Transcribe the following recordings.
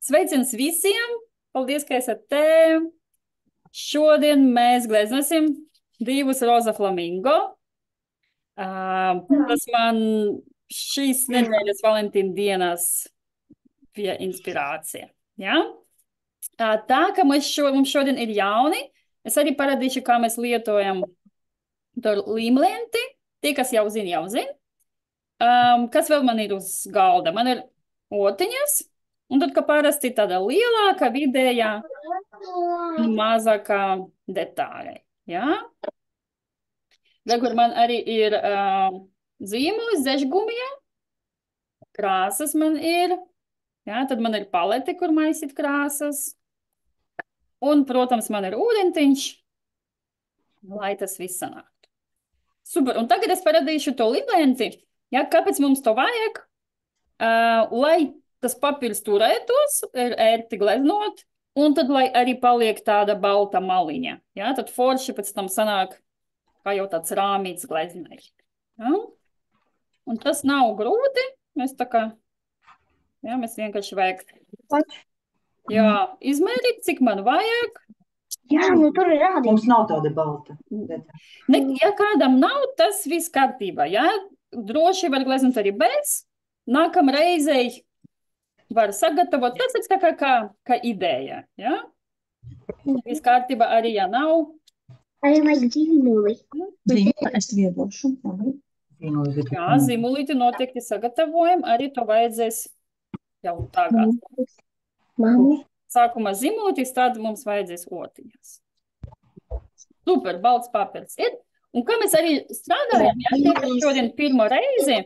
Sveiciens visiem! Paldies, ka esat te! Šodien mēs gleznosim divus roza flamingo. Tas man šīs nedēļas Valentīna dienas bija inspirācija. Ja? Tā, ka mums šodien ir jauni, es arī parādīšu, kā mēs lietojam tur līmlenti. Tie, kas jau zina, jau zina. Kas vēl man ir uz galda? Man ir otiņas, un tad, kā parasti, tāda lielāka, vidējā un mazākā detāļa. Ja? Kur man arī ir zīmoli, zežgumija, krāsas man ir. Ja? Tad man ir palete, kur maisīt krāsas. Un, protams, man ir ūdentiņš, lai tas viss sanāktu. Super, un tagad es parādīšu to līmlenti. Ja? Kāpēc mums to vajag? Lai tas papīrs turētos, ir ērti gleznot, un tad, lai arī paliek tāda balta maliņa. Ja? Tad forši pēc tam sanāk, kā jau tāds rāmīts gleznais. Ja? Un tas nav grūti. Mēs tā kā, ja, mēs vienkārši vajag. Jā, izmērīt, cik man vajag. Jā, nu tur ir rādīts. Mums nav tāda balta. Ja kādam nav, tas viss kārtībā. Ja? Droši var gleznot arī bez. Nākamreizei var sagatavot. Tas ir kā ideja. Ja? Viss kārtībā arī, ja nav. Arī vajag zīmoli. Es viedošu. Jā, zīmolīti noteikti sagatavojam. Arī to vajadzēs jau tagad. Mamma. Sākumā zīmolītis, tad mums vajadzēs otiņas. Super, balts papīrs ir. Un kā mēs arī strādājam, ja tiek šodien pirmo reizi.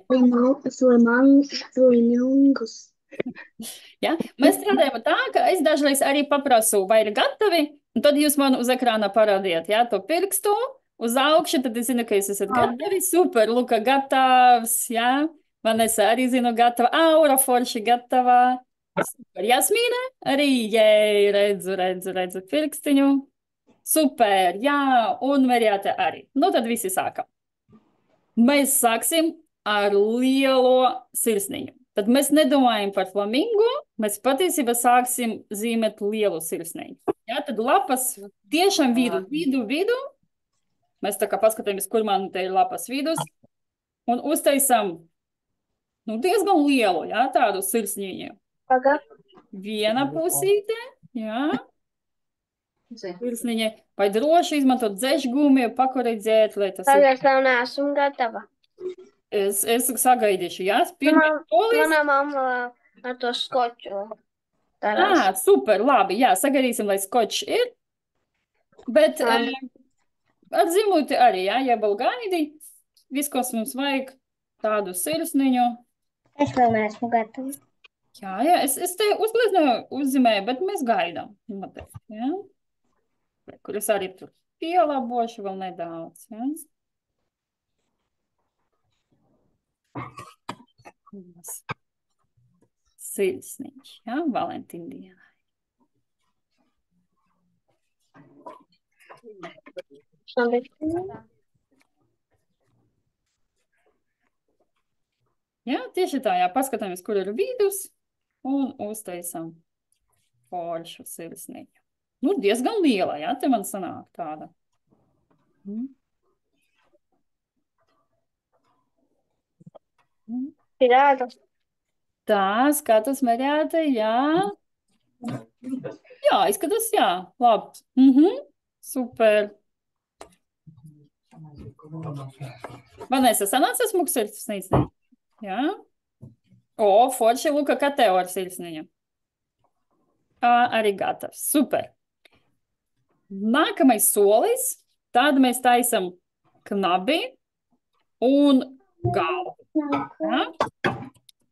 Ja? Mēs strādājam tā, ka es dažreiz arī paprasu, vai ir gatavi, un tad jūs man uz ekrāna parādiet, ja, to pirkstu uz augšu, tad es zinu, ka jūs esat gatavi. Super, Luka gatavs, ja. Vanessa arī zinu gatava, Aura forši gatavā. Super, Jasmīne arī, jei, redzu pirkstiņu. Super, jā, un Merjāte arī. Nu, tad visi sākam. Mēs sāksim ar lielo sirsniņu. Tad mēs nedomājam par flamingo, mēs patiesībā sāksim zīmēt lielu sirsniņu. Jā, tad lapas tiešām vidu. Mēs tā kā paskatāmies, kur man te ir lapas vidus. Un uztaisam, nu, diezgan lielu, jā, tādu sirsniņu. Viena pusīte, jā. Sirsniņa. Vai droši izmantot zežgumiju, pakoreģēt, lai tas ir. Tagad vēl neesmu gatava. Es sagaidīšu, jā. Mana mamma ar to skoču. Super, labi, jā, sagaidīsim, lai skočs ir. Bet ar zīmulīti arī, jā, jābūt gaidi. Viss, kas mums vajag, tādu sirsniņu. Es vēl neesmu gatava. Jā, es te uzzīmēju, bet mēs gaidām. Jā. Kur es arī tur pielabošu vēl nedaudz. Ja? Sirsniņš, ja? Valentīna dienai. Jā, tieši tā, jā, paskatāmies, kur ir vidus un uztaisam foršu sirsniņu. Nu, diezgan liela, jā, te man sanāk tāda. Pirāta. Tā, skatas Merjāte, jā. Jā, izskatās, jā, labi. Super. Vanessa, sanāca smuks sirsniņš? Jā. O, forši, Luka, kā tev ar sirsniņu? Arī gatavs. Super. Nākamais solis, tad mēs taisam knabi un galvu. Ja?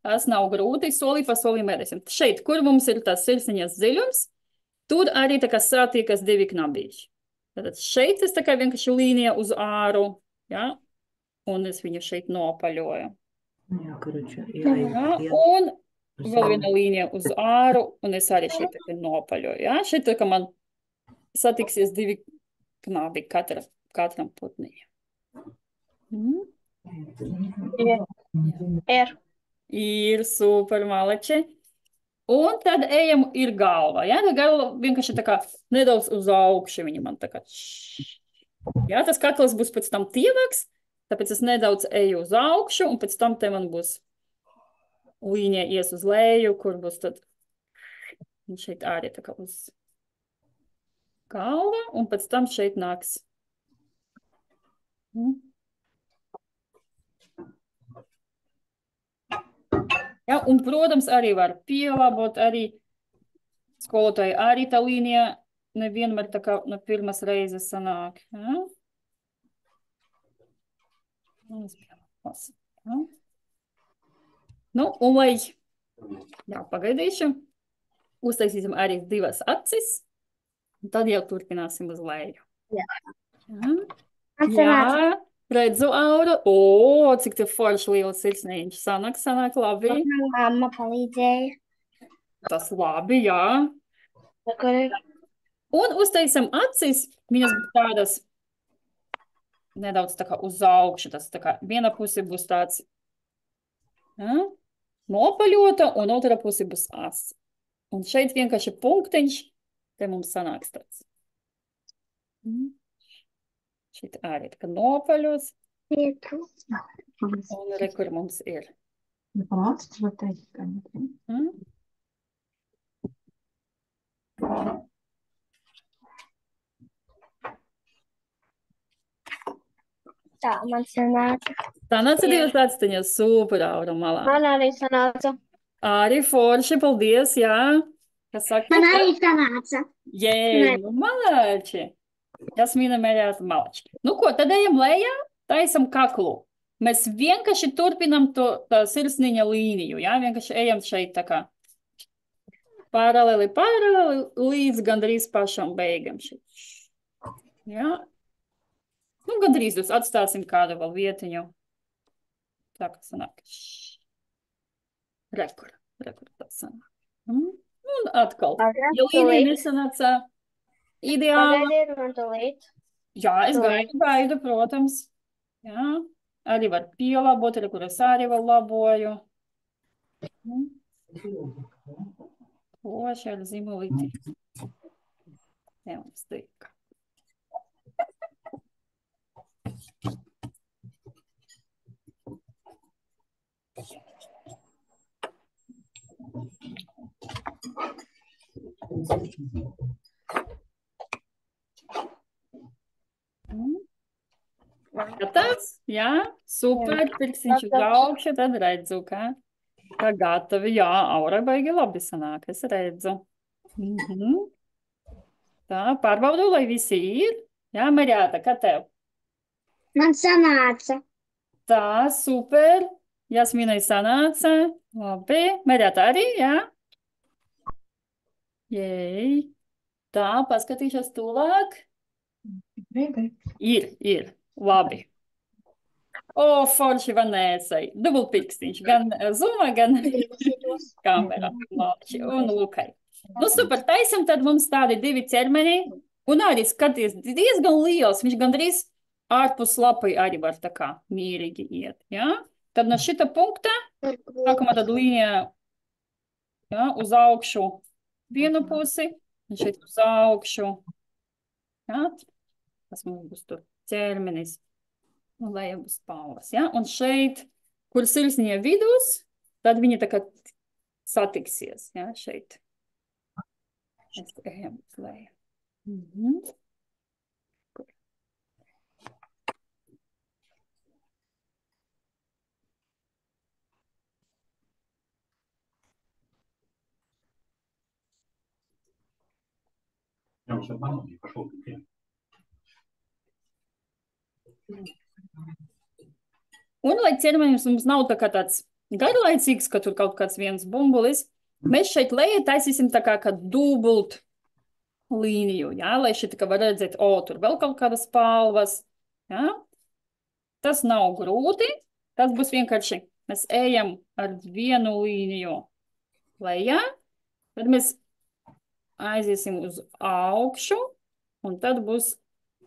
Tas nav grūti, solī pa solī mērēsim. Šeit, kur mums ir tas sirsniņas dziļums, tur arī tā kā satiekas divi knabīši. Tātad šeit es tā kā vienkārši līnija uz āru, ja? Un es viņu šeit nopaļoju. Jā, karuča. Ja? Un vēl viena līnija uz āru, un es arī šeit tā kā nopaļoju. Ja? Šeit tā kā man satiksies divi knabi katram putniņam. Ir super, maleči. Un tad ejam, ir galva, ja? Tad galva vienkārši tā kā nedaudz uz augšu viņa man tā kā. Ja? Tas kakls būs pēc tam tievāks, tāpēc es nedaudz eju uz augšu, un pēc tam te man būs līnija ies uz leju, kur būs tad, un šeit arī tā kā uz galva, un pēc tam šeit nāks. Ja, un, protams, arī var pielabot, arī skolotāji arī tā līnija nevienmēr tā kā no pirmas reizes sanāk. Ja? Ja? Nu, un lai, jā, pagaidīšu, uztaisīsim arī divas acis, un tad jau turpināsim uz leju. Jā. Ja? Atsanāca. Jā, redzu, Aura. O, cik te forši liels sirsniņš. Sanāk, labi. Mamma palīdzēja. Tas labi, jā. Kur Un uztaisam acis, viņas būs tādas nedaudz tā kā uz augšu. Tas tā kā viena puse būs tāds nopaļota, un otra puse būs as. Un šeit vienkārši punktiņš, te mums sanāks tāds. Šeit arī tā kā nopaļos, vietu. un re, kur mums ir. Pamācis, tu var teikt, ka ne. Tā, man sanāca. Tā nāca divas atsteņas, super, Aura, malā. Man arī sanāca. Arī forši, paldies, jā. Kas saka? Man arī sanāca. Jēj, nu malāči. Jasmīna mērēt malači. Nu ko, tad ejam lejā, taisam kaklu. Mēs vienkārši turpinam tā sirsniņa līniju, jā? Vienkārši ejam šeit tā kā paralēli līdz gandrīz pašam beigam šeit. Jā? Nu, gandrīz jūs atstāsim kādu vēl vietiņu. Tā kā sanāk. Rekur tā sanāk. Un atkal. Ja līnija nesanāca ideāli. Pagaidiet man tūlīt. Jā, es gaidu, protams. Jā, arī var pielabot, arī kur es arī vēl laboju. Koši ar zimulīti. Jā, mums tika. Gatavs? Jā, super, pirksiņš uz augšu, tad redzu, kā gatavi. Jā, Aurai baigi labi sanāk, es redzu. Tā, pārbaudu, lai visi ir. Jā, Marjāta, kā tev? Man sanāca. Tā, super. Jasmīnai sanāca. Labi. Marjāta arī, jā? Jej. Tā, paskatīšos tuvāk. Ir. Labi. O, forši Vanēsai. Dubultpirkstiņš. Gan zuma, gan kamera. Labi. Un lūkai. Nu, super, taisam, tad mums tādi divi ķermeni. Un arī skaties, diezgan liels. Viņš gandrīz ārpus lapai arī var tā kā mierīgi iet. Ja? Tad no šita punkta sākumā tad līnija uz augšu vienu pusi. Un šeit uz augšu. Ja? Tas mums būs tur ķermenis. Un lejā būs palvas. Ja? Un šeit, kur sirsniņa vidus, tad viņi tā kā satiksies. Ja? Šeit. Mēs ejam uz leju. Я уже обманул, не пошел к тебе. Un, lai ķermenis mums nav tā kā tāds garlaicīgs, ka tur kaut kāds viens bumbulis, mēs šeit lejā taisīsim tā kā dubult līniju, ja? Lai šeit kā var redzēt, tur vēl kaut kādas palvas. Ja? Tas nav grūti, tas būs vienkārši, mēs ejam ar vienu līniju lejā, tad mēs aiziesim uz augšu, un tad būs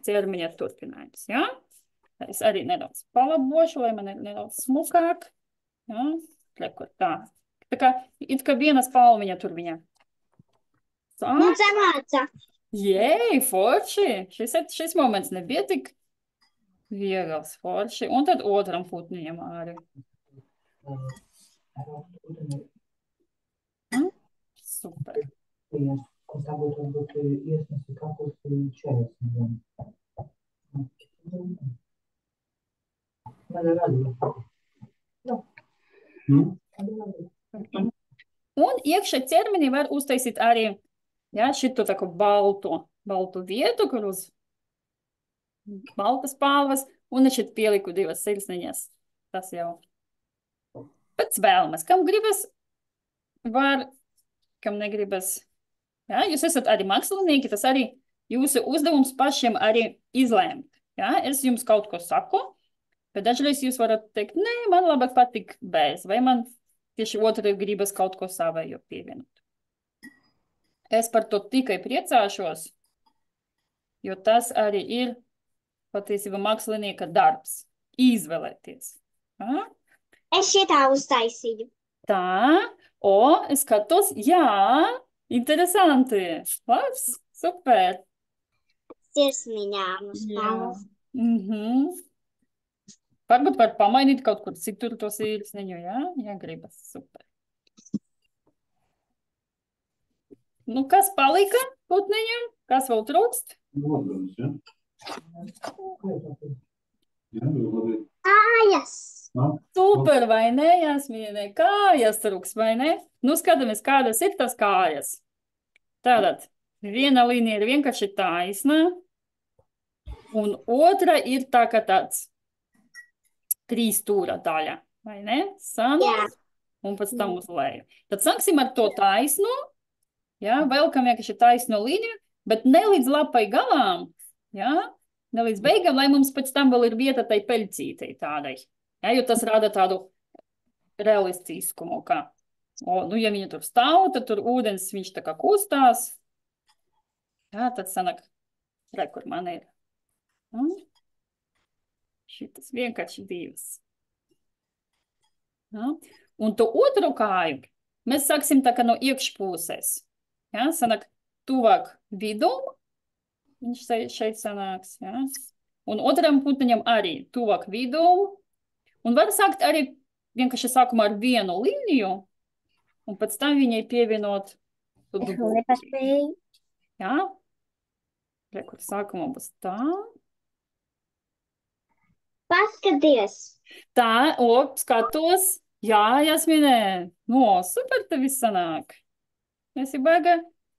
ķermeņa turpinājums. Ja? Es arī nedaudz palabošu, lai man ir nedaudz smukāk. Ja? Rekur tā. Tā kā, it kā viena spalviņa tur viņa. Tā. Māca. Jēj, forši. Šis moments nebija tik viegls, forši. Un tad otram putniņam arī. Super. Questa volta dopo io sono capo sul cielo. Ma la radio. No. Un iekšā ķermenī var uztaisīt arī, jā, šito tā kā baltu vietu, kur uz baltas pāvas, un es šeit pieliku 2 sirsniņas. Tas jau pēc vēlmes. Kam gribas, var, kam negribas. Jā, jūs esat arī mākslinieki, tas arī jūsu uzdevums pašiem arī izlēmt. Jā, es jums kaut ko saku, bet dažreiz jūs varat teikt, nē, man labāk patīk bez, vai man tieši otru gribas kaut ko savējo pievienot. Es par to tikai priecāšos, jo tas arī ir patiesībā mākslinieka darbs. Izvēlēties. Ja? Es šitā uztaisīju. Tā, es skatos, jā, interesanti. Labs, super. Sirsniņām uz malas. Varbūt var pamainīt kaut kur citur to sirsniņu, jā? Jā, gribas, super. Nu, kas palika putniņam? Kas vēl trūkst? Nodrums, ja? Jā, labi. Kājas. Super, vai ne, Jasmīne? Kājas trūks, vai ne? Nu, skatāmies, kādas ir tas kājas. Tātad, viena līnija ir vienkārši taisna, un otra ir tā kā tāds 3 stūra daļa, vai ne? Sanās, un pēc tam uz leju. Tad sāksim ar to taisnu, jā, velkam vienkārši taisnu līniju, bet ne līdz lapai galām, jā, ne līdz beigām, lai mums pēc tam vēl ir vieta tai peļcītei tādai. Jā, jo tas rada tādu realistiskumu, kā, nu, ja viņa tur stāv, tad tur ūdens viņš tā kā kustās. Jā, tad sanāk, kur man ir. Šitas vienkārši 2. Ja? Un to otru kāju mēs sāksim tā kā no iekšpuses. Ja? Sanāk, tuvāk vidum, viņš šeit sanāks. Ja? Un otram putniņam arī tuvāk vidum. Un var sākt arī vienkārši sākumā ar vienu līniju, un pēc tam viņai pievienot to dubultu. Nepaspēju. Ja? Kur sākumā būs tā. Paskaties. Tā, skatos. Jā, Jasmīne. Super te viss sanāk. Es ir baga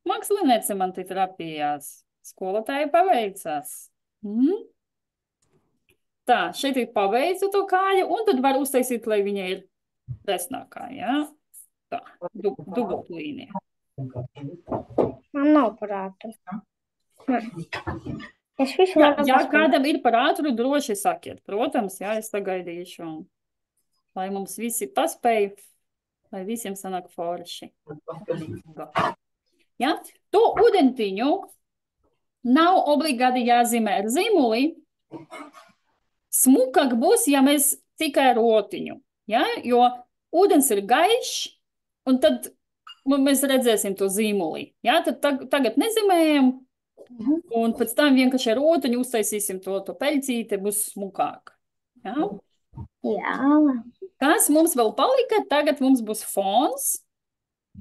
māksliniece man te trapījās. Skolotāji paveicās. Tā, šeit ir paveicu to kāju, un tad var uztaisīt, lai viņa ir resnākā, jā? Tā, dubult līnija. Man nav parātu. Es visu varu Ja kādam ir par ātru, droši sakiet. Protams, jā, es tagaidīšu. Lai mums visi paspēj, lai visiem sanāk forši. Ja? To ūdentiņu nav obligāti jāzīmē ar zīmuli. Smukāk būs, ja mēs tikai ar rotiņu. Ja? Jo ūdens ir gaišs, un tad mēs redzēsim to zīmuli. Ja? Tad tagad nezīmējam. Un pēc tam vienkārši ar rotiņu uztaisīsim to peļcīti, būs smukāk. Ja? Jā. Kas mums vēl palika? Tagad mums būs fons.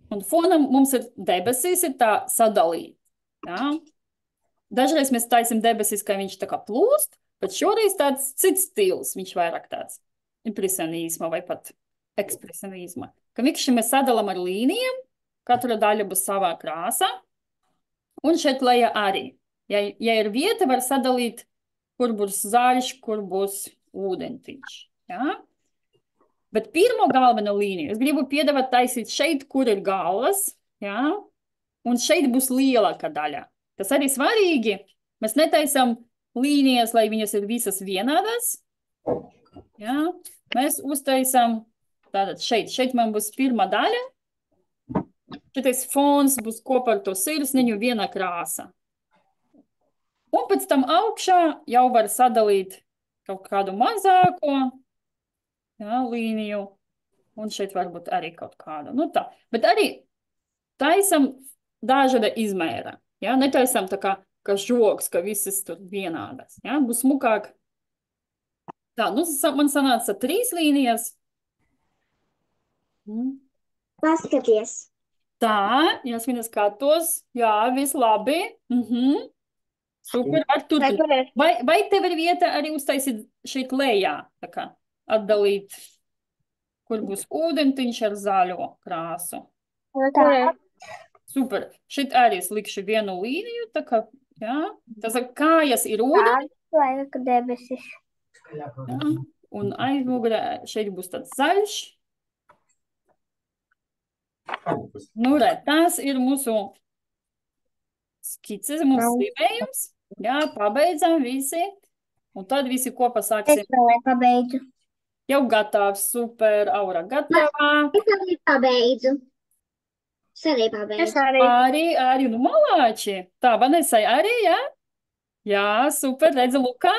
Un fonam mums ir debesis, ir tā sadalīt. Ja? Dažreiz mēs taisim debesis, ka viņš tā kā plūst, bet šoreiz tāds cits stils, viņš vairāk tāds impresionīsma vai pat ekspresionīsma. Ka vienkārši mēs sadalam ar līnijām, katra daļa būs savā krāsā. Un šeit lejā arī. Ja ir vieta, var sadalīt, kur būs zaļš, kur būs ūdentiņš. Ja? Bet pirmo galveno līniju es gribu piedāvāt taisīt šeit, kur ir galvas, ja? Un šeit būs lielāka daļa. Tas arī svarīgi. Mēs netaisam līnijas, lai viņas ir visas vienādas. Ja? Mēs uztaisam tātad šeit man būs pirmā daļa. Šitais fons būs kopā ar to sirsniņu viena krāsa. Un pēc tam augšā jau var sadalīt kaut kādu mazāko līniju, Un šeit varbūt arī kaut kāda. Nu tā. Bet arī taisam dažāda izmēra. Ja? Netaisam tā kā žoks, ka visas tur vienādas. Ja? Būs smukāk. Tā, nu man sanāca 3 līnijas. Paskaties. Tā, Jasmīna skatos. Jā, viss labi. Super, var turpināt. Vai tev ir vieta arī uztaisīt šeit lejā? Tā kā atdalīt, kur būs ūdentiņš ar zaļo krāsu. Tā. Super. Šeit arī es likšu vienu līniju, tā kā, jā. Tas kājas ir ūdeni. Vajag debesis. Jā. Un aizmugurē šeit būs tāds zaļš. Nu, re, tas ir mūsu skices, mūsu slimējums. Jā, pabeidzam visi. Un tad visi kopā sāksim. Es vēl nepabeidzu. Jau gatavs, super, Aura gatavā. Es arī pabeidzu. Es arī. Arī, nu malāči. Tā, Vanesai arī, jā? Jā, super, redzi, Lukā.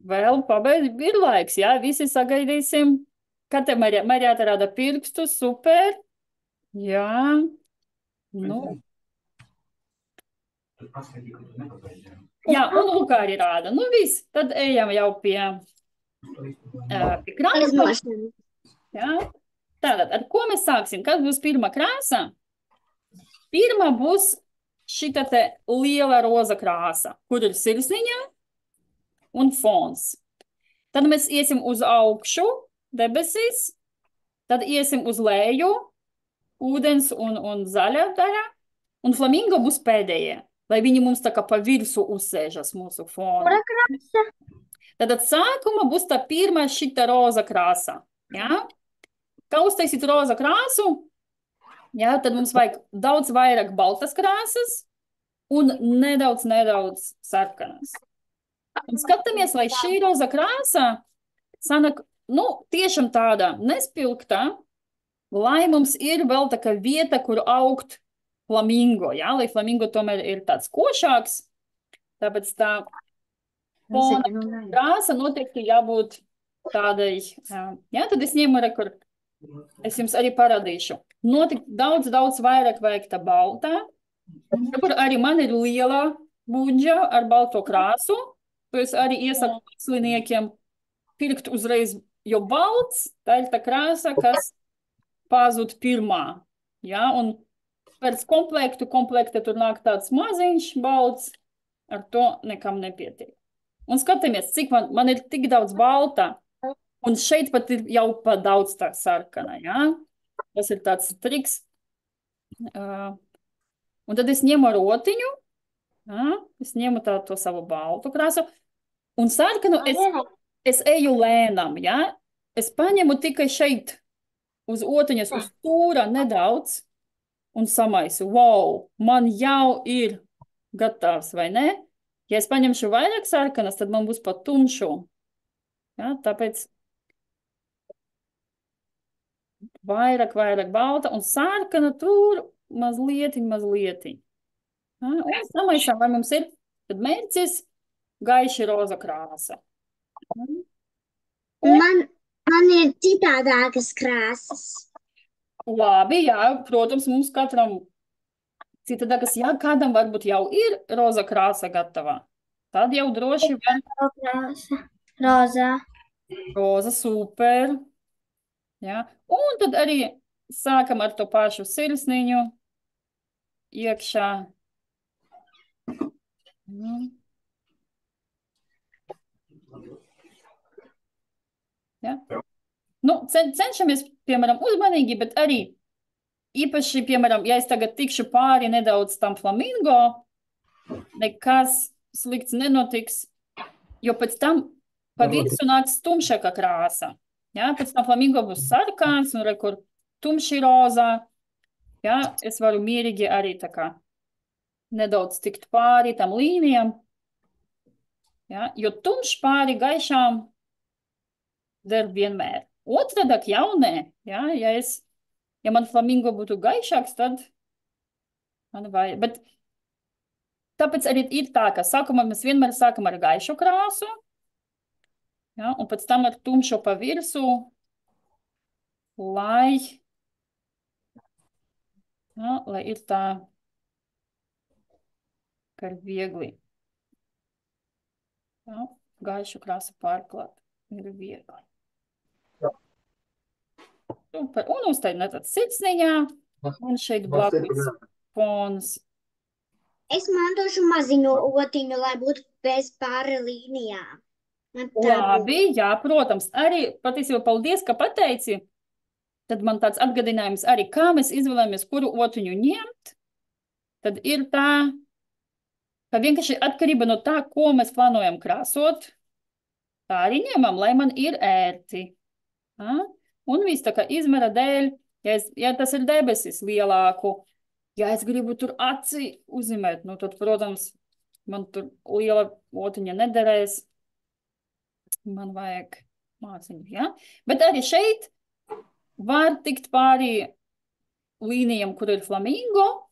Vēl pabeidz, ir laiks, jā, visi sagaidīsim. Kā te Marijāta rāda pirkstus, super. Jā. Nu. Jā, un Lukā arī rāda. Nu, viss, tad ejam jau pie krāsa. Jā. Tātad, ar ko mēs sāksim? Kas būs pirmā krāsa? Pirmā būs šita te liela roza krāsa, kur ir sirsniņa un fons. Tad mēs iesim uz augšu, debesis, tad iesim uz leju, ūdens un zaļa daļa, un flamingo būs pēdējie, lai viņi mums tā kā pa virsu uzsēžas mūsu fonu. Kura krāsa? Tad sākuma būs tā pirmā šita roza krāsa. Ja? Kā uztaisīt roza krāsu? Ja? Tad mums vajag daudz vairāk baltas krāsas un nedaudz sarkanas. Un skatāmies, lai šī roza krāsa sanāk, nu, tiešām tāda nespilgta, lai mums ir vēl tā kā vieta, kur augt flamingo, ja? Lai flamingo tomēr ir tāds košāks, tāpēc tā fona krāsa noteikti jābūt tādai, ja? Tad es ņemu rekur, es jums arī parādīšu. Noteikti daudz vairāk vajag tā baltā, kur arī man ir liela buģa ar balto krāsu, to es arī iesaku māksliniekiem pirkt uzreiz, jo balts, tā ir tā krāsa, kas pazūd pirmā, ja? Un pēc komplekta tur nāk tāds maziņš balts, ar to nekam nepietiek. Un skatāmies, cik man ir tik daudz balta, un šeit pat ir jau pa daudz tā sarkana, ja? Tas ir tāds triks. Un tad es ņemu rotiņu, ja? Es ņemu to savu baltu krāsu, un sarkanu es eju lēnam, ja? Es paņemu tikai šeit uz otiņas, uz stūra nedaudz, un samaisu. Wow, man jau ir gatavs, vai ne? Ja es paņemšu vairāk sarkanas, tad man būs pat tumšu. Ja, tāpēc vairāk balta un sarkana tur mazliet. Ja, un samaisām, vai mums ir, tad mērķis gaiši roza krāsa. Man ir citādākas krāsas. Labi, jā, protams, mums katram citādākas, jā, kādam varbūt jau ir roza krāsa gatavā. Tad jau droši var. Roza, super. Jā. Un tad arī sākam ar to pašu sirsniņu iekšā. Ja? Nu, cenšamies, piemēram, uzmanīgi, bet arī īpaši, piemēram, ja es tagad tikšu pāri nedaudz tam flamingo, nekas slikts nenotiks, jo pēc tam pa virsu nāks tumšāka krāsa. Ja? Pēc tam flamingo būs sarkāns un rekur tumši rozā. Ja? Es varu mierīgi arī tā kā nedaudz tikt pāri tam līnijam. Ja? Jo tumš pāri gaišām der vienmēr. Otradāk jau nē. Ja? Ja man flamingo būtu gaišāks, tad man vajag. Bet tāpēc arī ir tā, ka sākumā mēs vienmēr sākam ar gaišu krāsu, ja? Un pēc tam ar tumšu pa virsu, lai, lai ir tā, ka ir viegli. Gaišu krāsu pārklāt. Ir viegli. Super. Un uztaid netāds sirsniņā. Un šeit blakus fons. Es mantošu maziņo otiņu, lai būtu bez pāri līnijām. Labi, jā, protams. Arī patiesībā paldies, ka pateici. Tad man tāds atgadinājums arī, kā mēs izvēlamies, kuru otiņu ņemt. Tad ir tā, ka vienkārši atkarība no tā, ko mēs plānojam krāsot. Tā arī ņemam, lai man ir ērti. Un viss tā kā izmēra dēļ, ja tas ir debesis lielāku, ja es gribu tur aci uzzīmēt, nu tad, protams, man tur liela otiņa nederēs. Man vajag māciņu, ja? Bet arī šeit var tikt pāri līnijam, kur ir flamingo,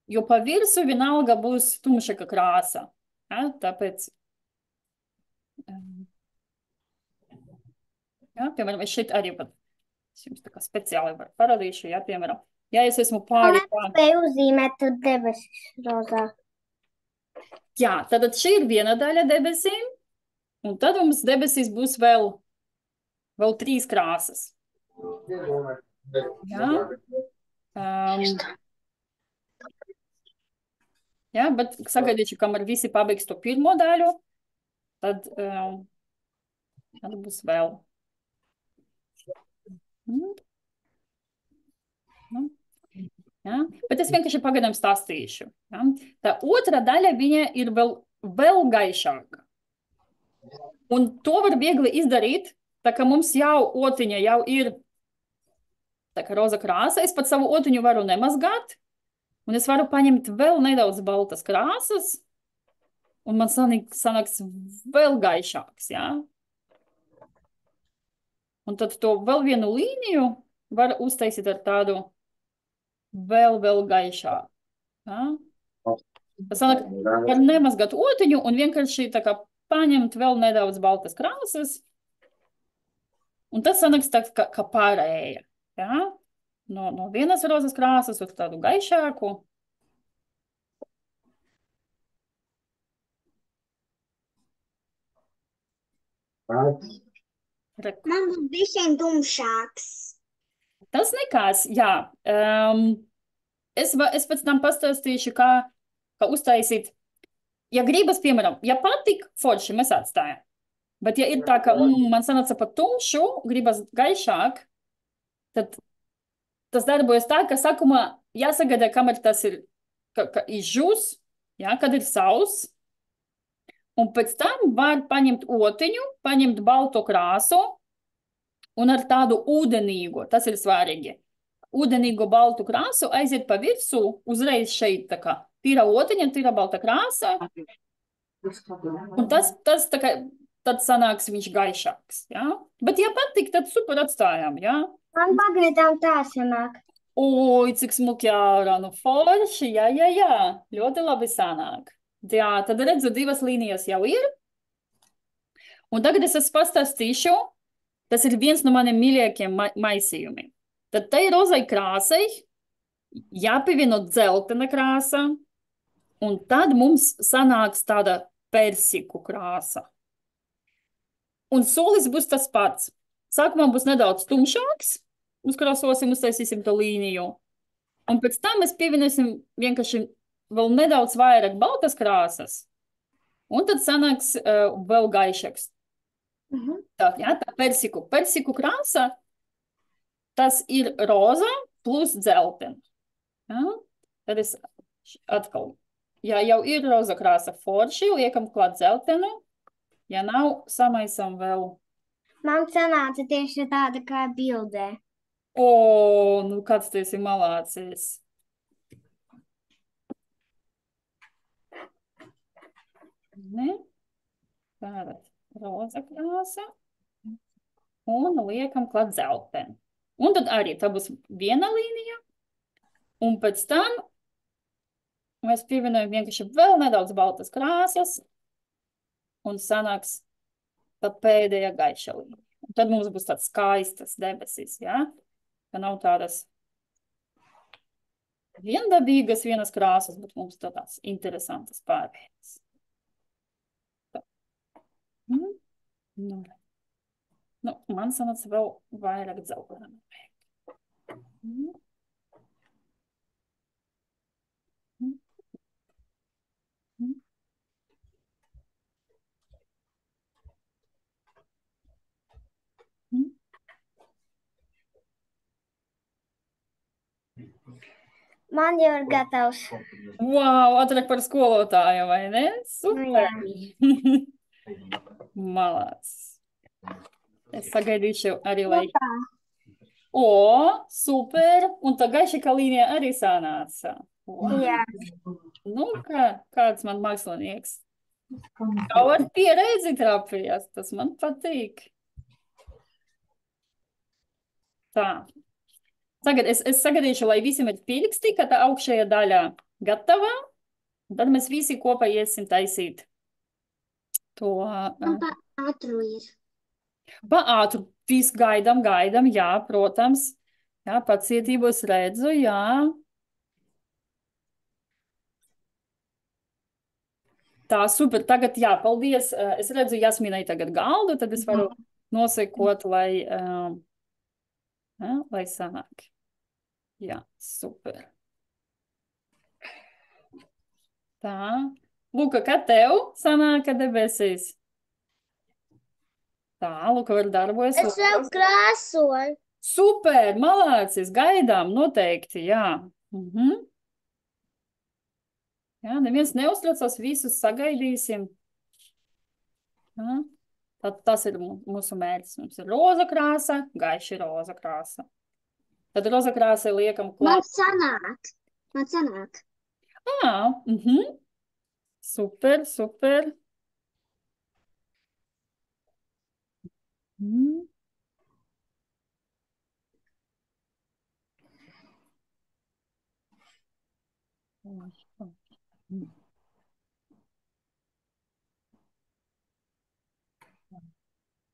jo pa virsu vienalga būs tumšāka krāsa. Ja? Tāpēc, ja, piemēram, es šeit arī pat, es jums tā kā speciāli var parādīšu, ja, piemēram, ja es esmu pāri... Spēju uzzīmēt debesis rozā. Jā, tad šī ir viena daļa debesīm, un tad mums debesīs būs vēl 3 krāsas. Jā. Jā, bet sagaidīšu, kamēr visi pabeigs to pirmo daļu, tad būs vēl. Ja? Bet es vienkārši pagaidām stāstīšu. Ja? Tā otra daļa viņa ir vēl gaišāka. Un to var viegli izdarīt, tā kā mums jau otiņa jau ir tā kā roza krāsa. Es pat savu otiņu varu nemazgāt, un es varu paņemt vēl nedaudz baltas krāsas, un man sanāks vēl gaišāks. Ja? Un tad to vēl vienu līniju var uztaisīt ar tādu vēl gaišāku. Ja? Tas sanāk, var nemazgāt otiņu un vienkārši tā kā paņemt vēl nedaudz baltas krāsas, un tas sanāks tā kā pārēja. Ja? No vienas rozas krāsas uz tādu gaišāku. Man būs bišķiņ tumšāks. Tas nekās, jā. Es pēc tam pastāstīšu, kā uztaisīt. Ja gribas, piemēram, ja patīk, forši mēs atstājam. Bet ja ir tā, ka man sanāca pa tumšu, gribas gaišāk, tad tas darbojas tā, ka sākumā jāsagaida, kamēr tas ir izžūs, ja, kad ir sauss. Un pēc tam var paņemt otiņu, paņemt balto krāsu un ar tādu ūdenīgu, tas ir svarīgi, ūdenīgu baltu krāsu aiziet pa virsu, uzreiz šeit tā kā tīra otiņa, tīra balta krāsa. Un tas tā kā, tad sanāks viņš gaišāks, ja? Bet ja patīk, tad super atstājam, ja? Man pagaidām tā sanāk. Oi, cik smuki ārā, nu forši, jā, ļoti labi sanāk. Jā, tad redzu, 2 līnijas jau ir. Un tagad es pastāstīšu, tas ir viens no maniem mīļākajiem maisījumiem. Tad tai rozai krāsai jāpievieno dzeltena krāsa, un tad mums sanāks tāda persiku krāsa. Un solis būs tas pats. Sākumā būs nedaudz tumšāks, uzkrāsosim, uztaisīsim to līniju. Un pēc tam mēs pievienosim vienkārši vēl nedaudz vairāk baltas krāsas, un tad sanāks vēl gaišāks. Tā, jā, tā persiku krāsa, tas ir roza plus dzeltena. Ja? Tad es atkal, ja jau ir roza krāsa forši, liekam klāt dzeltenu, ja nav, samaisam vēl. Man sanāca tieši tāda kā bildē. O, nu kāds tu esi malācis. Ne? Tātad roza krāsa un liekam klāt dzelteni. Un tad arī tā būs viena līnija, un pēc tam mēs pievienojam vienkārši vēl nedaudz baltas krāsas, un sanāks tā pēdējā gaiša līnija. Un tad mums būs tāds skaistas debesis, ja? ka nav tādas viendabīgas vienas krāsas, bet mums tādas interesantas pārējās. Tā. Nu, man sanāca vēl vairāk dzeltenam. Man jau ir gatavs. Wow, atrak par skolotāju, vai ne? Super! Malāc. Es sagaidīšu arī, lai... O, super! Un tā gaišika līnija arī sanāca. Wow. Jā. Nu, kāds man mākslinieks. Jau ar pieredzi trapījās, tas man patīk. Tā. Tagad es sagaidīšu, lai visiem ir pierakstī, ka tā augšējā daļā gatava. Tad mēs visi kopā iesim taisīt to. Pa ātru ir. Pa ātru. Visu gaidam, jā, protams. Jā, pacietību es redzu, jā. Tā, super. Tagad, jā, paldies. Es redzu, Jasminai tagad galdu, tad es varu nosekot, lai sanāk. Jā, super. Tā. Luka, kā tev sanāka debesīs? Tā, Luka var darbojas. Es vēl krāsoju. Super, malācis, gaidām, noteikti, jā. Jā, neviens neuztraucās, visus sagaidīsim. Jā. Tad tas ir mūsu mērķis. Mums ir roza krāsa, gaiši roza krāsa. Tad roza krāsa liekam klāt. Man sanāk. Super, super.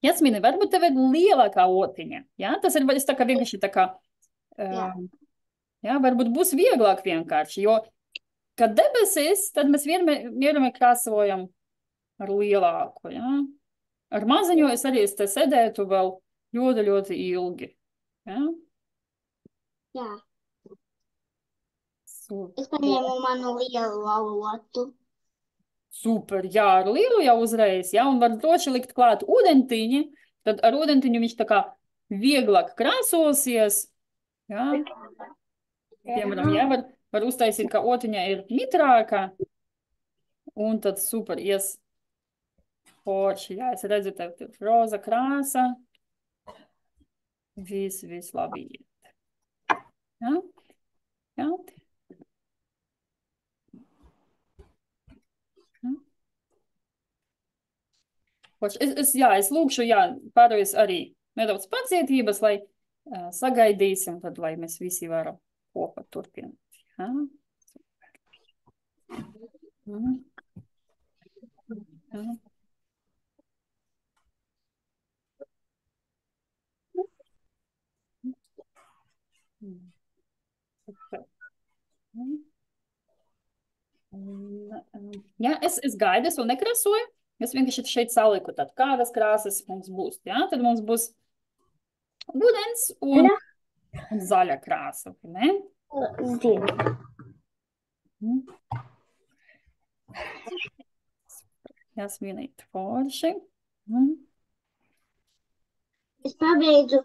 Jasmīne, varbūt tev ir lielākā otiņa. Jā, tas ir tā kā vienkārši tā kā, jā, varbūt būs vieglāk vienkārši, jo, kad debesis, tad mēs vienmēr krāsojam ar lielāku, jā. Ar maziņo es arī te sēdētu vēl ļoti, ļoti ilgi, jā. Jā. Super. Es paņēmu manu lielu otu. Super, jā, ar lielu jau uzreiz, jā, un var droši likt klāt ūdentiņi, tad ar ūdentiņu viņš tā kā vieglāk krāsosies, jā. Piemēram, jā, var uztaisīt, ka otiņa ir mitrāka, un tad super ies forši, jā, es redzu, tev ir roza krāsa, viss labi iet. Jā, jā. Es lūkšu, jā, pārējais arī nedaudz pacietības, lai sagaidīsim, tad, lai mēs visi varam kopā turpināt. Jā, super. Jā, es gaidu, es vēl nekrasoju. Es vienkārši šeit saliku, tad kādas krāsas mums būs, jā? Tad mums būs ūdens un zaļa krāsa, ne? Jasmīnīt forši. Es pabeidzu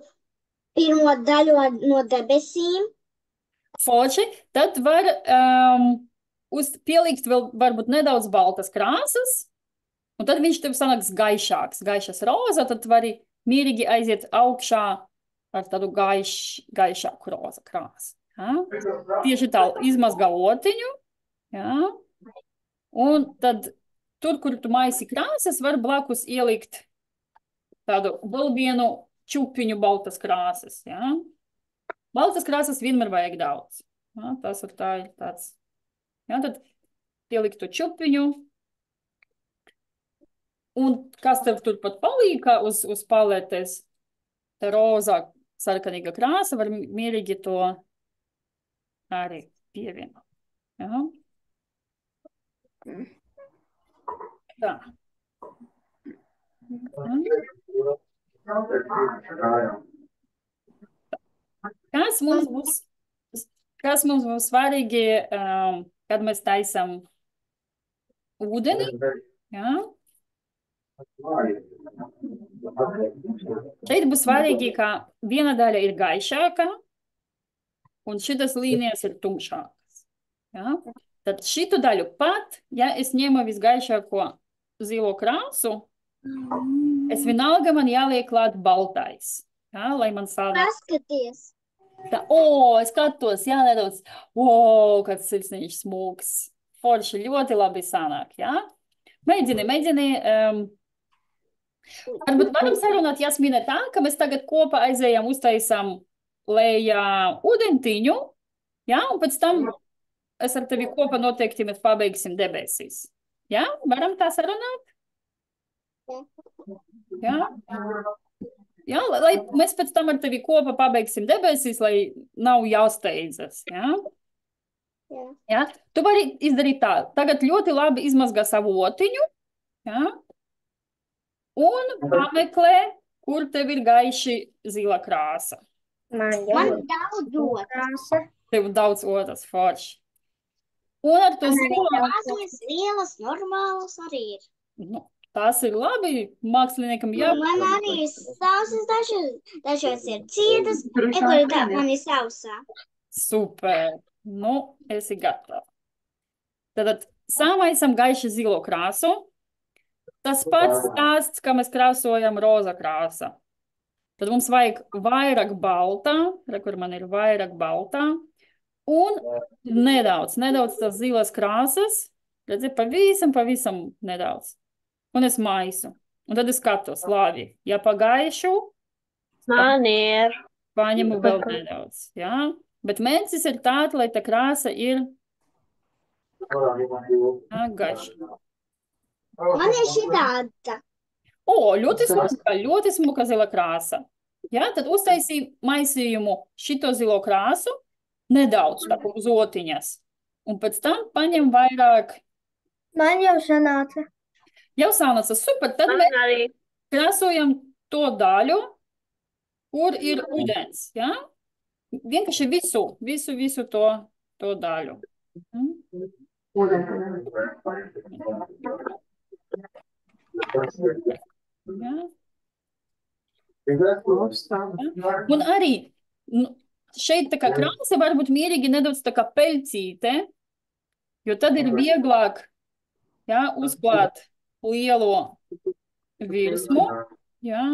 pirmo daļu no debesīm. Forši, tad var pielikt vēl varbūt nedaudz baltas krāsas. Un tad viņš tev sanāks gaišāks, gaišas roza, tad vari mierīgi aiziet augšā ar tādu gaišāku roza krāsu. Ja? Tieši tā izmazgā otiņu. Ja? Un tad tur, kur tu maisi krāsas, var blakus ielikt tādu vēl vienu čupiņu baltas krāsas. Ja? Baltas krāsas vienmēr vajag daudz. Ja? Tas ir tāds. Ja? Tad ielikt to čupiņu. Un kas tev tur pat palīka uz paletes, te rozā sarkanīga krāsa, var mierīgi to arī pievienot. Ja? Tā. Kas mums būs svarīgi, kad mēs taisam ūdeni? Ja? Šeit būs svarīgi, ka viena daļa ir gaišāka, un šitas līnijas ir tumšākas. Ja? Tad šitu daļu pat, ja es ņemu visgaišāko zilo krāsu, es vienalga man jāliek klāt baltais. Ja? Lai man sādā. Paskaties. Tā, es skatos, jā, nedaudz, kāds sirsniņš smūgs. Forši ļoti labi sanāk, jā? Mēģini. Varbūt varam sarunāt, Jasmīne, tā, ka mēs tagad kopā aizējam, uztaisam lejā ūdentiņu, jā, un pēc tam es ar tevi kopā noteikti mēs pabeigsim debesīs. Jā, varam tā sarunāt? Jā? Jā, lai mēs pēc tam ar tevi kopā pabeigsim debesīs, lai nav jāsteidzas, jā? Jā? Tu vari izdarīt tā. Tagad ļoti labi izmazgā savu otiņu, jā? Un pameklē, kur tev ir gaiši zila krāsa. Man daudz otras. Tev daudz otras forši. Un ar to zilo... Mazas, lielas, normālas arī ir. Nu, tas ir labi, māksliniekam jābūt. Man arī ir sausas dažos ir cietas, man ir sausā. Super. Nu, esi gatava. Tad samaisam gaiši zilo krāsu. Tas pats stāsts, kā mēs krāsojam roza krāsa. Tad mums vajag vairāk baltā, kur man ir vairāk baltā, un nedaudz tas zilas krāsas, redzi, pavisam nedaudz. Un es maisu. Un tad es skatos, labi, ja pagaišu, Man ir. paņemu vēl nedaudz, jā? Bet mērķis ir tāds, lai tā krāsa ir gaiša. Man ir šitāda. Ļoti smuka zila krāsa. Jā, tad uztaisīju maisījumu šito zilo krāsu, nedaudz tā uz otiņas. Un pēc tam paņem vairāk. Man jau sanāca. Jau sanāca, super. Tad Man mēs arī. krāsojam to daļu, kur ir ūdens, jā? Vienkārši visu to daļu. Jā. Un arī šeit tā kā krāsa var būt mierīgi nedaudz tā kā peļcīte, jo tad ir vieglāk, jā, uzklāt lielo virsmu, jā.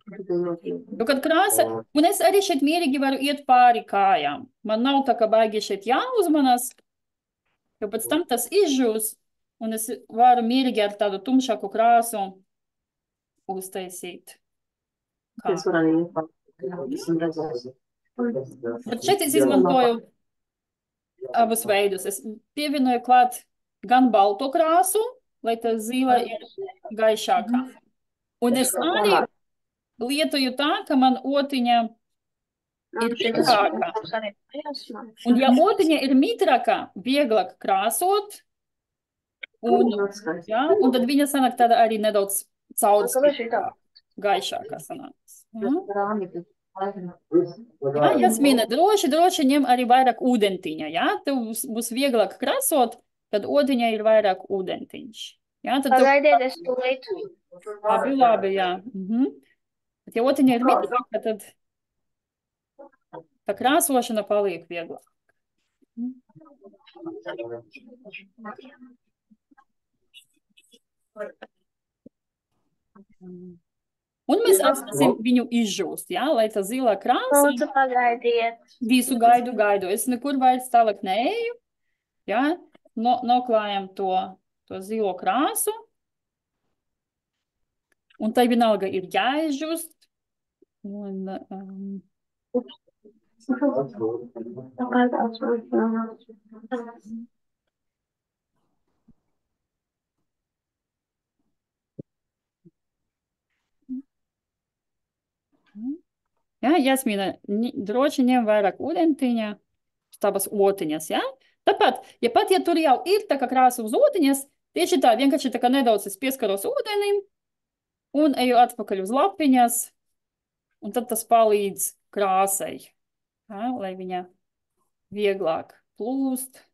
Jo, kad krāsa, un es arī šeit mierīgi varu iet pāri kājām. Man nav tā kā baigi šeit jāuzmanas, jo pēc tam tas izžūs, un es varu mierīgi ar tādu tumšāku krāsu uztaisīt. Bet šeit es izmantoju abus veidus. Es pievienoju klāt gan balto krāsu, lai tā zila ir gaišākā. Un es arī lietoju tā, ka man otiņa ir mitrāka. Un ja otiņa ir mitrāka, vieglāk krāsot, un tad viņa sanāk tāda arī nedaudz caurskatāmāka, gaišākā sanāks. Jā, Jasmīne, droši ņem arī vairāk ūdentiņa, jā? Tev būs vieglāk krāsot, tad otiņa ir vairāk ūdentiņš. Jā, tad Pagaidiet, es tūlīt. labi, jā. Bet ja otiņa ir mitrāka, tad tā krāsošana paliek vieglāk. Un mēs atstāsim viņu izžūst, jā, lai tā zilā krāsa Lūdzu, pagaidiet. visu gaidu. Es nekur vairs tālāk neeju, jā, noklājam to zilo krāsu. Un tai vienalga ir jāizžūst. Un, Ja, Jasmīna, droši ņem vairāk ūdentiņa, stabas otiņas, ja? Tāpat, ja tur jau ir tā kā krāsa uz otiņas, tieši tā, vienkārši tā kā nedaudz es pieskaros ūdenim un eju atpakaļ uz lapiņas, un tad tas palīdz krāsai, ja? Lai viņa vieglāk plūst.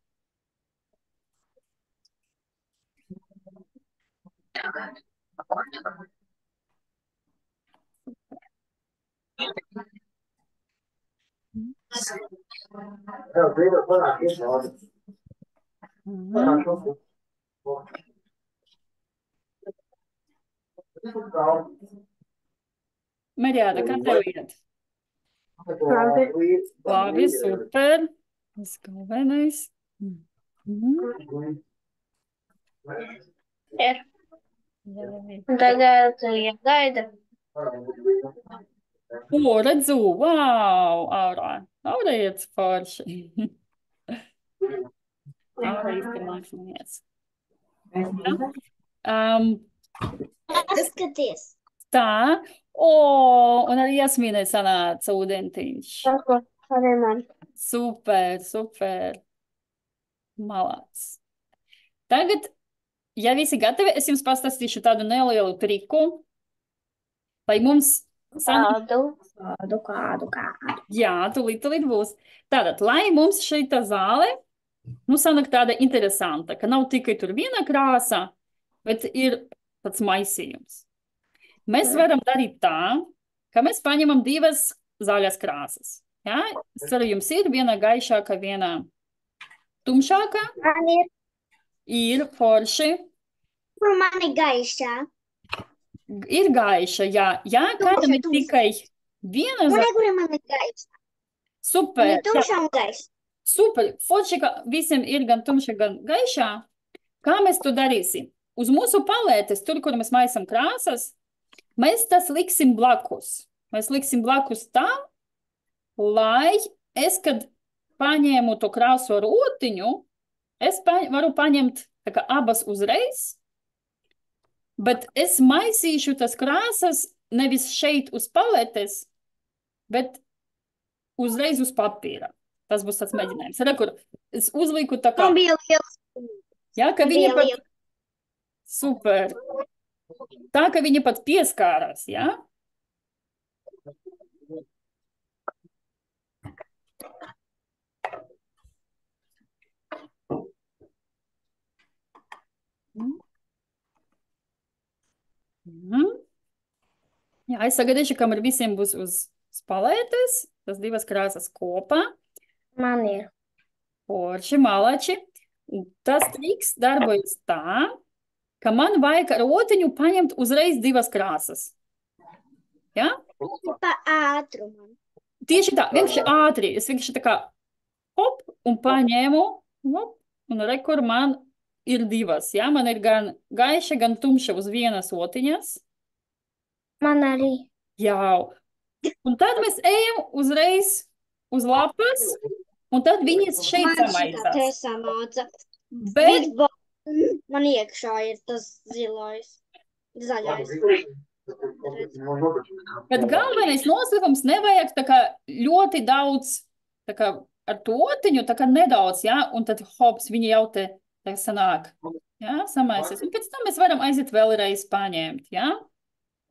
Marijāda, kā tev iet? Labi, super. Tas galvenais. Ir. Tagad gaida. O, redzu, wow, Aura iet forši. Aura īsti mākslinieks. Paskaties. Tā, un arī Jasmīnai sanāca ūdentiņš. Arī man. Super, super. Malāts. Tagad, ja visi gatavi, es jums pastāstīšu tādu nelielu triku, lai mums Kādu. Jā, tūlīt būs. Tātad, lai mums šita zāle, sanāk tāda interesanta, ka nav tikai tur viena krāsa, bet ir tāds maisījums. Mēs varam darīt tā, ka mēs paņemam divas zaļas krāsas. Ja? Es ceru, jums ir viena gaišāka, viena tumšāka. Man Ir forši. kur man ir gaišā. Ir gaiša, jā. Jā, kādam ir tumša. tikai viena Un zaļa. nekura man ir gaišā. Super. Man ir tumšā un gaiša. Super. Forši, ka visiem ir gan tumša, gan gaišā. Kā mēs to darīsim? Uz mūsu palētes, tur, kur mēs maisam krāsas, mēs tas liksim blakus. Mēs liksim blakus tā, lai es, kad paņēmu to krāsu ar otiņu, es varu paņemt tā kā abas uzreiz, bet es maisīšu tas krāsas nevis šeit uz paletes, bet uzreiz uz papīra. Tas būs tāds mēģinājums. Rekur, es uzliku tā kā... Man bija liels. Jā, ka Man viņi bija pat... liels. Super. Tā, ka viņi pat pieskārās, jā? Jā, es sagaidīšu, kamēr visiem būs uz palētes, tas divas krāsas kopā. Man ir. Forši, malači. Un tas triks darbojas tā, ka man vajag ar otiņu paņemt uzreiz divas krāsas. Ja? Pa ātrumu. Tieši tā, vienkārši ātri. Es vienkārši tā kā hop un paņēmu, hop, un rekur man ir divas. Ja? Man ir gan gaiša, gan tumša uz vienas otiņas. Man arī. Jau. Un tad mēs ejam uzreiz uz lapas, un tad viņas šeit Man šitā samaisās. te samāca. Bet Man iekšā ir tas zilais. Zaļais. Bet galvenais noslēpums nevajag tā kā ļoti daudz, tā kā ar to otiņu, tā kā nedaudz, ja? Un tad hops, viņi jau te tā sanāk, ja? Samaisies. Un pēc tam mēs varam aiziet vēlreiz paņemt, ja?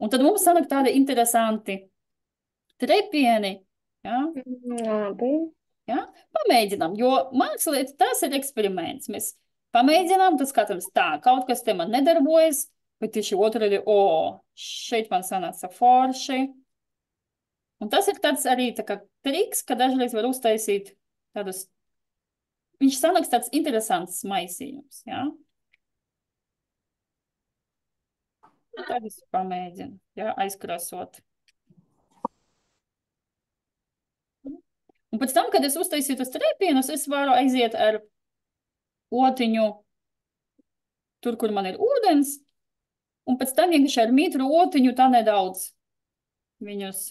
Un tad mums sanāk tādi interesanti trepieni, ja? Labi. Ja? Pamēģinām, jo mākslinieci tas ir eksperiments. Mēs pamēģinām, tas skatāms tā, kaut kas te man nedarbojas, bet tieši otrādi, šeit man sanāca forši. Un tas ir tāds arī tā kā triks, ka dažreiz var uztaisīt tādus, viņš sanāks tāds interesants maisījums, ja? Tad es pamēģinu, ja, aizkrasot. Un pēc tam, kad es uztaisīju tos trepienus, es varu aiziet ar otiņu tur, kur man ir ūdens, un pēc tam vienkārši ar mitru otiņu tā nedaudz viņus.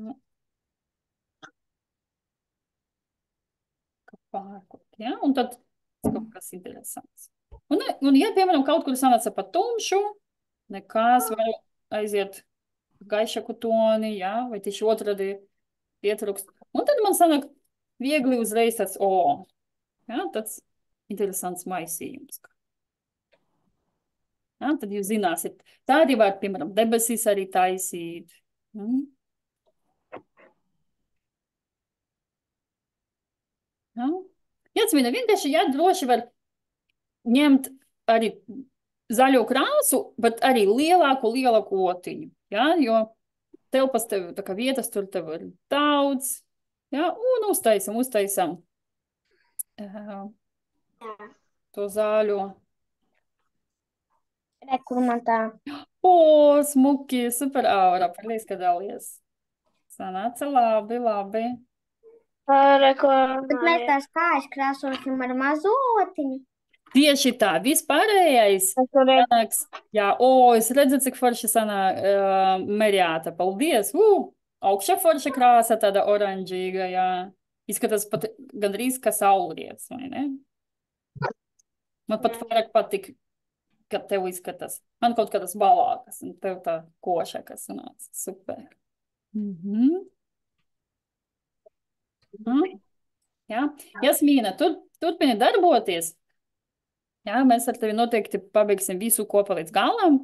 Nu, pārkot, ja? Un tad kaut kas interesants. Un ja, piemēram, kaut kur sanāca pa tumšu, nekās varu aiziet gaišāku toni, jā, vai tieši otrādi pietrūkst. Un tad man sanāk viegli uzreiz tāds, jā, tāds interesants maisījums. Jā, tad jūs zināsiet, tā arī var, piemēram, debesīs arī taisīt. Jā. Jāatmina, vienkārši, jā, droši var ņemt arī zaļo krāsu, bet arī lielāku otiņu, jā, jo telpas tev, tā kā vietas tur tev ir daudz, jā, un uztaisam to zaļo. Rekurmatā. Smuki, super aura, paldies, ka dalies. Sanāca labi. Bet mēs tās kājas krāsosim ar mazotiņu. Tieši tā, vispārējais. Jā, es redzu, cik forši sanāk Merjāta, paldies. Augšā forša krāsa, tāda oranžīga, jā. Izskatās pat gandrīz kā saulrietis, vai ne? Man pat vairāk patik, ka tev izskatās. Man kaut kā tas balākas, un tev tā košāka sanāca. Super. Jā, Jasmīna, turpini darboties. Jā, mēs ar tevi noteikti pabeigsim visu kopā līdz galam.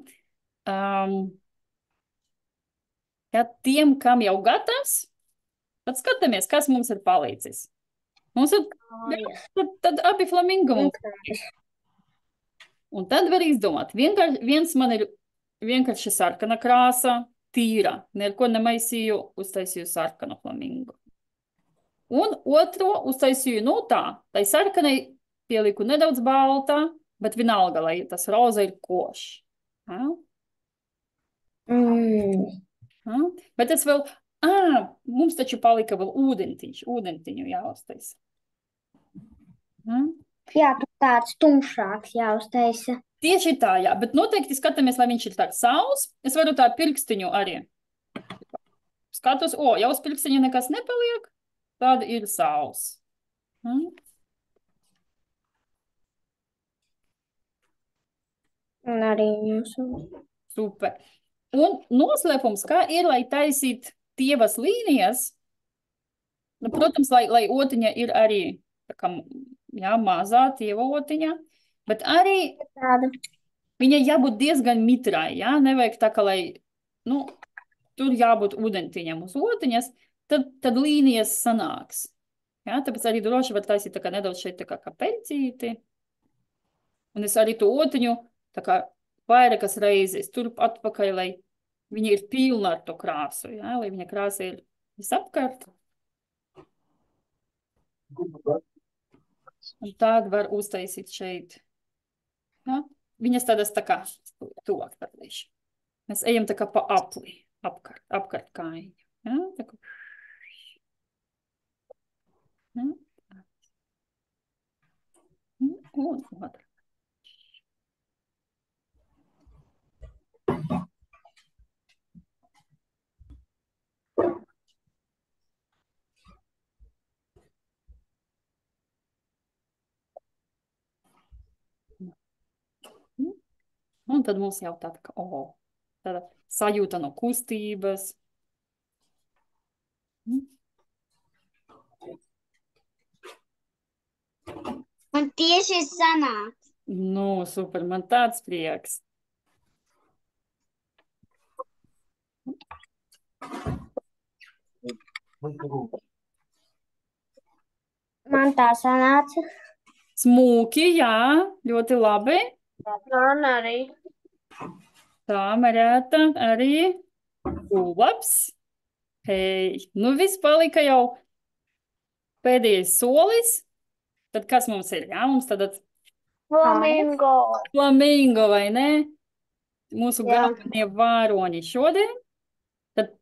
Jā, tiem, kam jau gatavs, tad skatāmies, kas mums ir palīdzis. Mums ir tad abi flamingo mums. Un tad var izdomāt. Viens man ir vienkārši sarkana krāsa, tīra. Neko nemaisīju, uztaisīju sarkanu flamingo. Un otro uztaisīju, tai sarkanai pieliku nedaudz baltā, bet vienalga, lai tas roza ir košs. Bet es vēl, mums taču palika vēl ūdentiņu jāuztaisa. Jā, tu tāds tumšāks jāuztaisa. Tieši tā, jā, bet noteikti skatāmies, lai viņš ir tāds sauls. Es varu tā pirkstiņu arī. Skatos, jau uz pirkstiņa nekas nepaliek, tad ir sauls. Un arī jūsu. Super. Un noslēpums, kā ir, lai taisīt tievas līnijas, protams, lai otiņa ir arī tā kā, jā, mazā tieva otiņa, bet arī viņa jābūt diezgan mitrai, jā, nevajag tā, ka, lai, tur jābūt ūdentiņam uz otiņas, tad līnijas sanāks. Jā, tāpēc arī droši var taisīt tā kā nedaudz šeit tā kā peļcīti. Un es arī to otiņu tā kā vairākas reizes turp atpakaļ, lai viņa ir pilna ar to krāsu, jā, lai viņa krāsa ir visapkārt. Un tad var uztaisīt šeit. Jā, viņas tādas tā kā tuvāk pardīši. Mēs ejam tā kā pa apli, apkārt kājiņu. Jā, tā kā. Un otrā. Un tad mums jau tāda, tāda sajūta no kustības. Man tieši sanāk. Super, man tāds prieks. Man tā sanāca. Smuki, jā, ļoti labi. Man arī. Tā, Marēta, arī. Labs. Hei, viss palika jau pēdējais solis. Tad kas mums ir? Jā, mums tad Flamingo. Flamingo, vai ne? Mūsu galvenie vāroņi šodien. Tad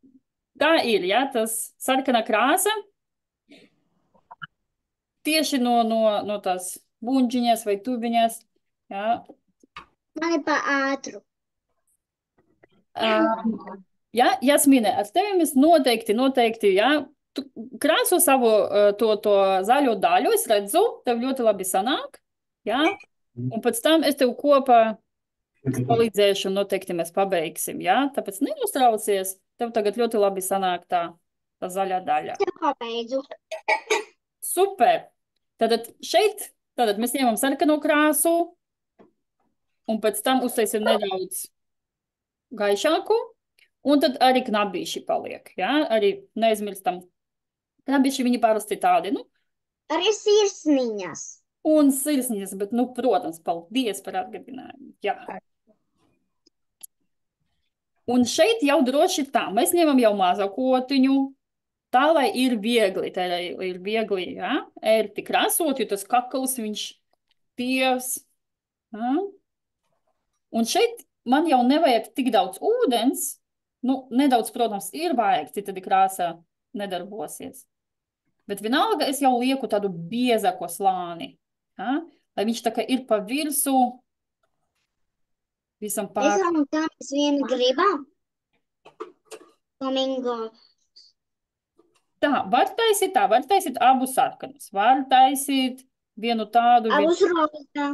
tā ir, jā, tas sarkana krāsa. Tieši no tās buņģiņas vai tubiņas, jā. Man ir pa ātru. Jā, Jasmīne, ar tevi mēs noteikti, jā, tu krāso savu to zaļo daļu, es redzu, tev ļoti labi sanāk, jā, un pēc tam es tev kopā palīdzēšu, noteikti mēs pabeigsim, jā, tāpēc neuztraucies, Tev tagad ļoti labi sanāk tā zaļā daļa. Tev pabeidzu. Super! Tātad šeit, mēs ņemam sarkano krāsu un pēc tam uztaisim nedaudz gaišāku. Un tad arī knabīši paliek, ja? Arī neaizmirstam. Knabīši viņi parasti tādi, nu. Arī sirsniņas. Un sirsniņas, bet, nu, protams, paldies par atgādinājumu. Jā. Un šeit jau droši tā. Mēs ņemam jau mazāku otiņu. Tā, lai ir viegli, ja? Ērti krāsot, jo tas kakls, viņš tievs. Ja? Un šeit man jau nevajag tik daudz ūdens. Nu, nedaudz, protams, ir vajag, citādi krāsa nedarbosies. Bet vienalga es jau lieku tādu biezāko slāni. Ja? Lai viņš tā kā ir pa virsu visam pār. Es jau tā, mēs vienu gribam. Flamingo. Tā, var taisīt abus sarkanus. Var taisīt vienu tādu. Abus rozā.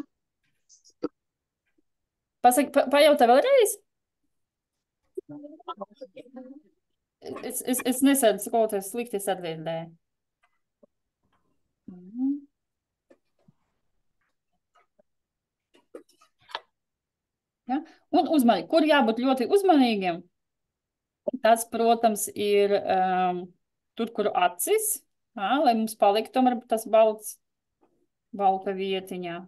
Pajautā vēlreiz? Es nesēdu, ko tas slikti atbildēju. Ja? Un uzmanīgi, kur jābūt ļoti uzmanīgiem? Tas, protams, ir tur, kur acis, ja? Lai mums paliek tomēr tas balta vietiņā.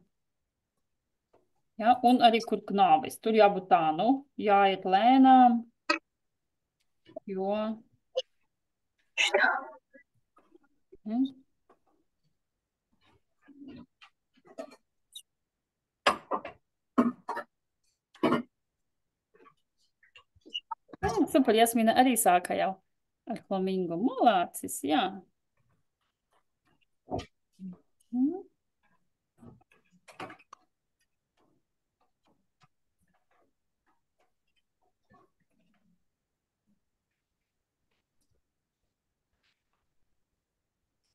Ja? Un arī kur knābis. Tur jābūt tā, nu, jāiet lēnām, jo... Super, Jasmīna arī sāka jau ar flamingo. Molācis, jā.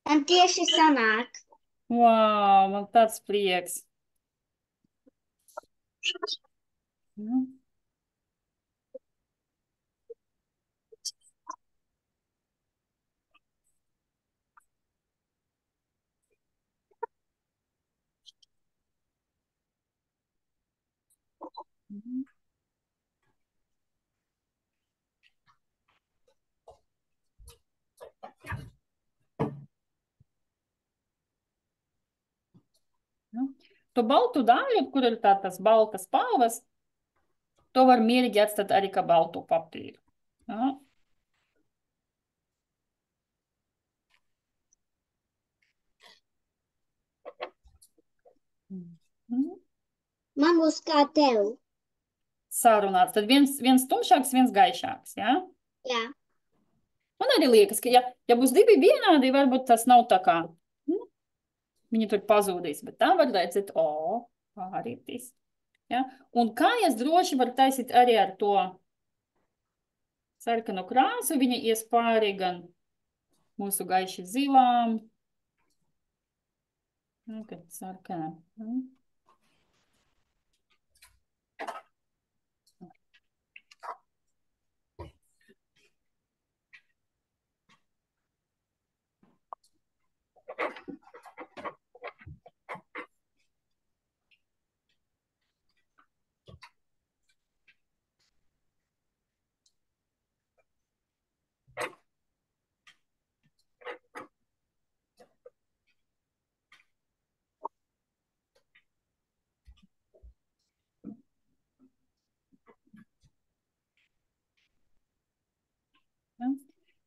Man tieši sanāk. Wow, man tāds prieks. To baltu daļu, kur ir tādas baltas palvas, to var mierīgi atstāt arī kā baltu papīru. Ja? Man būs kā tev. Sarunāts. Tad viens tumšāks, viens gaišāks, ja? Jā. Man arī liekas, ka ja būs divi vienādi, varbūt tas nav tā kā, viņi tur pazūdīs, bet tā var redzēt, pārītīs. Ja? Un kājas droši var taisīt arī ar to sarkanu krāsu, viņa ies pāri gan mūsu gaiši zilām, kad sarkana.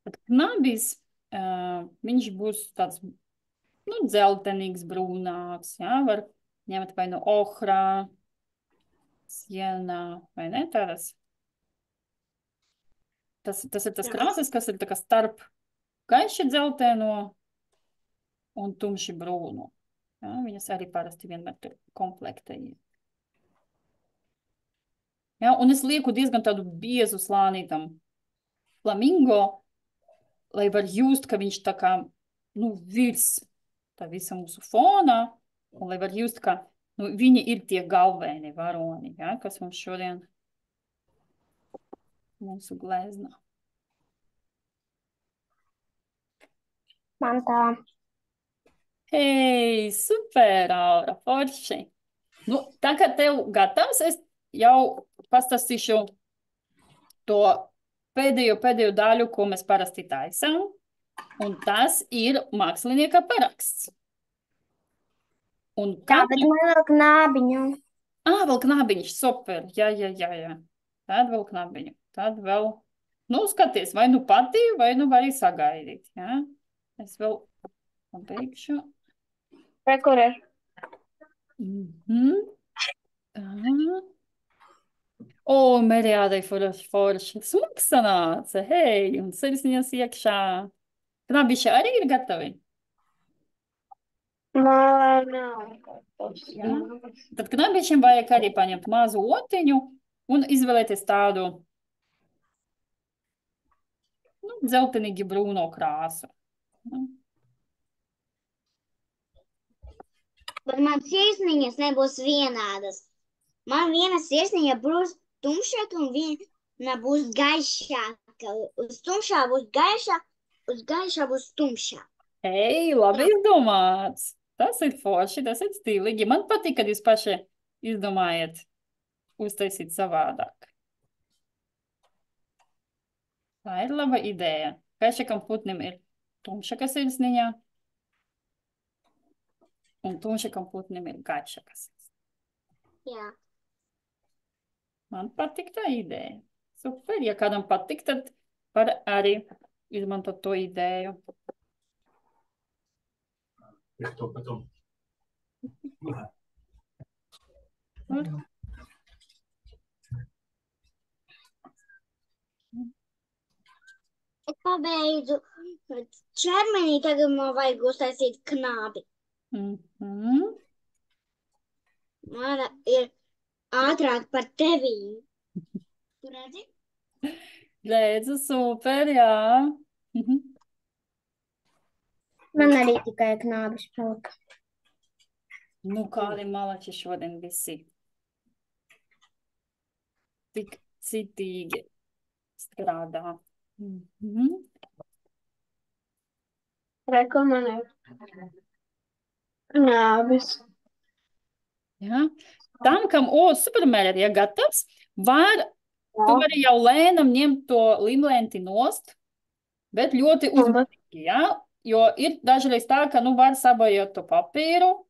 Tad knabis, viņš būs tāds, nu, dzeltenīgs, brūnāks, ja? Var ņemt vai no ohrā, sienā, vai ne, tādas. Tas ir tas krāsas, kas ir tā kā starp gaiši dzeltēno un tumši brūnu. Ja? Viņas arī parasti vienmēr tur komplektēja. Ja? Un es lieku diezgan tādu biezu slānītam flamingo, lai var just, ka viņš tā kā, nu, virs tā visa mūsu fona, un lai var just, ka, nu, viņi ir tie galvēni varoni, ja, kas mums šodien mūsu glezna. Man tā. Hei, super, Aura, forši. Nu, tā kā tev gatavs, es jau pastāstīšu to pēdējo daļu, ko mēs parasti taisām, un tas ir mākslinieka paraksts. Un Jā, bet man vēl knābiņu. Vēl knābiņš, super, jā. Tad vēl knābiņu, tad vēl, nu, skaties, vai nu pati, vai nu vari sagaidīt, jā. Es vēl pabeigšu. Re, kur ir? O, Meriādai forši. Smuks sanāca, hei, un sirsniņas iekšā. Knābiši arī ir gatavi? Man nav. Jā. Tad knābiešiem vajag arī paņemt mazu otiņu un izvēlēties tādu, nu, dzeltenīgi brūno krāsu. Bet man sirsniņas nebūs vienādas. Man viena sirsniņa būs tumšāka un viena būs gaišāka. Uz tumšā būs gaišā, uz gaišā būs tumšā. Hei, labi izdomāts. Tas ir forši, tas ir stilīgi. Man patīk, kad jūs paši izdomājat uztaisīt savādāk. Tā ir laba ideja. Gaišākam putnim ir tumšāka sirsniņa. Un tumšākam putnim ir gaišāka sirsniņa. Jā. Man patīk tā ideja. Super, ja kādam patīk, tad var arī izmantot to ideju. Потом. Es pabeidzu ķermenī, tagad man vajag uztaisīt knābi. Mana ir ātrāk par tevīm. Tu redzi? Redzu, super, jā. Man arī tikai knābis palika. Nu, kādi malači šodien visi. Tik citīgi strādā. Re, kur man ir knābis. Ja? Tam, kam, supermēr ir gatavs, tu vari jau lēnam ņemt to limlenti nost, bet ļoti uzmanīgi, ja? Jo ir dažreiz tā, ka, nu, var sabojāt to papīru,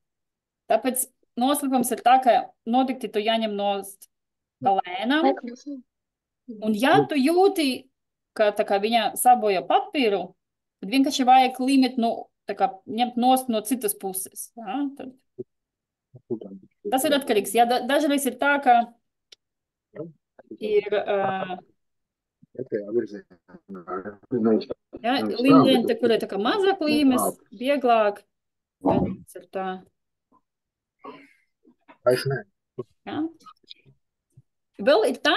tāpēc noslēpums ir tā, ka noteikti tu jāņem nost pa lēnam, un ja tu jūti, ka tā kā viņa saboja papīru, tad vienkārši vajag limit, nu, tā kā ņemt nost no citas puses, ja? Tad tas ir atkarīgs. Ja dažreiz ir tā, ka ir limlente, kur ir tā kā mazāk līmes, vieglāk. Tas ir tā. Ja? Vēl ir tā,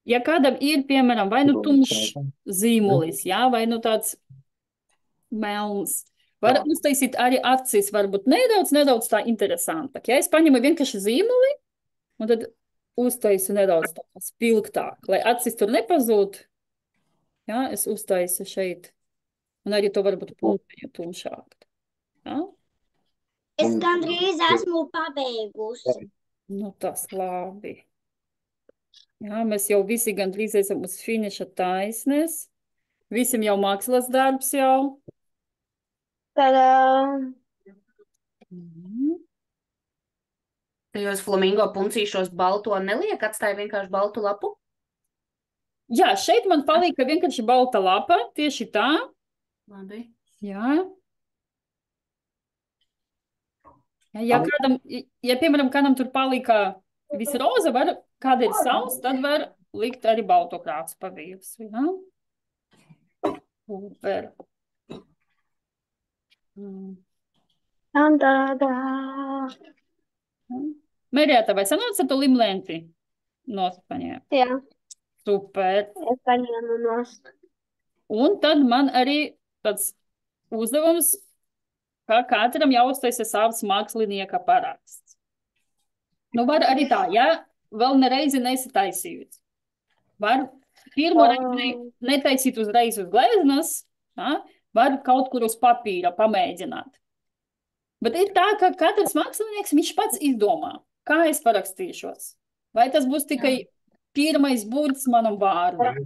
ja kādam ir, piemēram, vai nu tumšs zīmulis, ja? Vai nu tāds melns. Var uztaisīt arī acis, varbūt nedaudz tā interesantāk. Ja es paņemu vienkārši zīmuli, un tad uztaisu nedaudz tā spilgtāk, lai acis tur nepazūd. Ja, es uztaisu šeit. Un arī to varbūt punktiņu tumšāk. Ja? Es gandrīz esmu pabeigusi. Nu, tas labi. Ja, mēs jau visi gandrīz esam uz finiša taisnes. Visiem jau mākslas darbs jau. Tadā! Tajos flamingo puncīšos balto neliek, atstāja vienkārši baltu lapu? Jā, šeit man palika vienkārši balta lapa, tieši tā. Labi. Jā. Ja kādam, piemēram, kādam tur palika viss roza, kāda ir savs, tad var likt arī balto krāsu pa virsmu. Ja? Super. Mērijāta, vai sanāca tu limlenti nost paņēma? Jā, Super. es paņēmu nost. Un tad man arī tāds uzdevums, ka katram jāuztaisa savs mākslinieka paraksts. Nu, var arī tā, ja vēl nereizi nesataisījot. Var pirmo reizi netaisīt uzreiz uz gleznas, ja? var kaut kur uz papīra pamēģināt. Bet ir tā, ka katrs mākslinieks viņš pats izdomā, kā es parakstīšos. Vai tas būs tikai pirmais burts manam vārdam,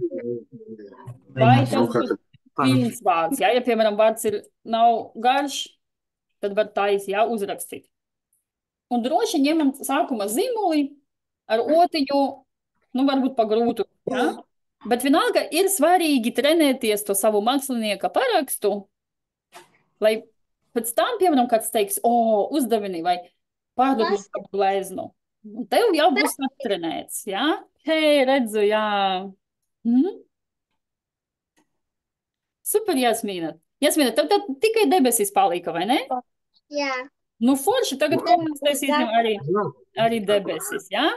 vai tas būs pilns vārds. Ja piemēram, vārds nav garš, tad var uzrakstīt. Un droši ņemam sākuma zīmoli ar otiņu, varbūt pa grūtu. Ja? Bet vienalga ir svarīgi trenēties to savu mākslinieka parakstu, lai pēc tam, piemēram, kāds teiks, uzdevini vai pārdodot par gleznu. Un tev jau būs atrenēts, jā? Hei, redzu, jā. Super, Jasmīna. Jasmīna, tev tikai debesis palika, vai ne? Jā. Nu, forši, tagad mēs taisīsim arī debesis, jā?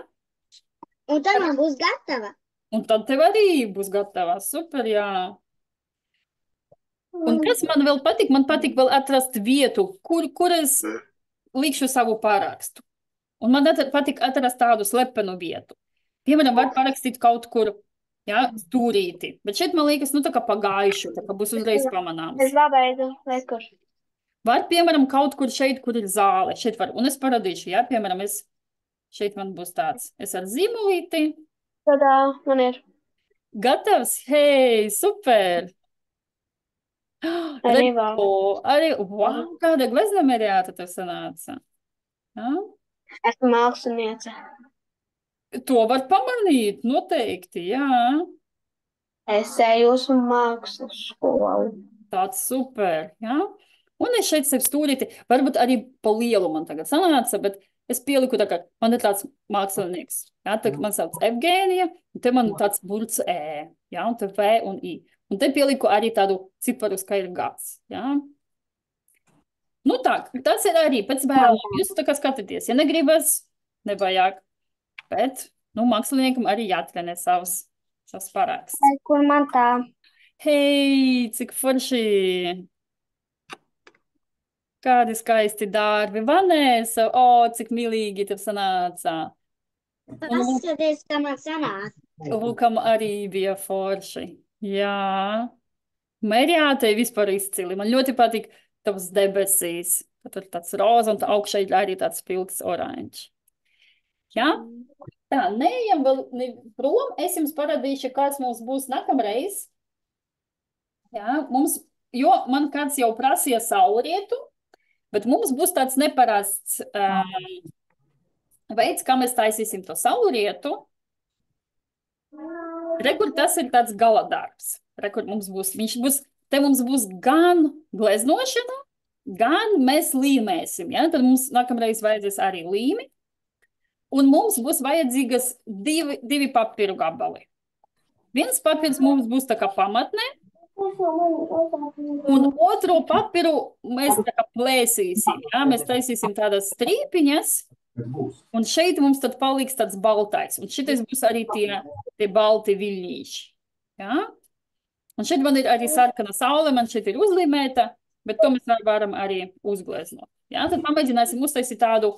Un tad man būs gatava. Un tad tev arī būs gatava. Super, jā. Un kas man vēl patīk? Man patīk vēl atrast vietu, kur es likšu savu parakstu. Un man patīk atrast tādu slepenu vietu. Piemēram, var parakstīt kaut kur, jā, stūrīti. Bet šeit man liekas, tā kā pagājuši, tā kā būs uzreiz pamanāms. Es pabeidzu, kur. Var, piemēram, kaut kur šeit, kur ir zāle. Šeit var, un es parādīšu, jā, piemēram, šeit man būs tāds. Es ar zīmolīti. Tadā, man ir. Gatavs? Hei, super! Arī vēl. Wow, kāda gleznameriāta tev sanāca? Ja? Esmu māksliniece. To var pamanīt, noteikti, jā. Es eju uz mākslas skolu. Tāds super, jā. Un es šeit sev stūrīti, varbūt arī pa lielu man tagad sanāca, bet es pieliku tā, ka man ir tāds mākslinieks. Jā, tā man sauc Evgēnija, un te man tāds burts E, jā, un te V un I. Un te pieliku arī tādu ciparus, kā ir gads, jā. Nu tā, tas ir arī pēc vēlām. Jūs tā kā skatāties, ja negribas, nevajag. Bet, māksliniekam arī jātrenē savs paraksts. Kur man tā? Hei, cik forši! Kādi skaisti darbi. Vanesa, cik mīlīgi tev sanāca. Paskaties, kā man sanāca. Lukam arī bija forši. Jā. Mērjātei vispār izcili. Man ļoti patīk tavs debesīs. Tur tāds roza un augšā ir arī tāds pilks oranžs. Jā? Tā, neejam vēl prom. Es jums parādīšu, kāds mums būs nākamreiz. Jā, jo man kāds jau prasīja saulrietu, bet mums būs tāds neparasts veids, kā mēs taisīsim to saulrietu. Rekur tas ir tāds gala darbs. Rekur mums būs, te mums būs gan gleznošana, gan mēs līmēsim. Ja? Tad mums nākamreiz vajadzēs arī līmi. Un mums būs vajadzīgas divi papīru gabali. Viens papīrs mums būs tā kā pamatne, un otro papīru mēs tā kā plēsīsim. Ja? Mēs taisīsim tādas strīpiņas, un šeit mums tad paliks tāds baltais. Un šitais būs arī tie balti viļņīši. Ja? Un šeit man ir arī sarkana saule, man šeit ir uzlīmēta, bet to mēs varam arī uzgleznot. Ja? Tad pamēģināsim uztaisīt tādu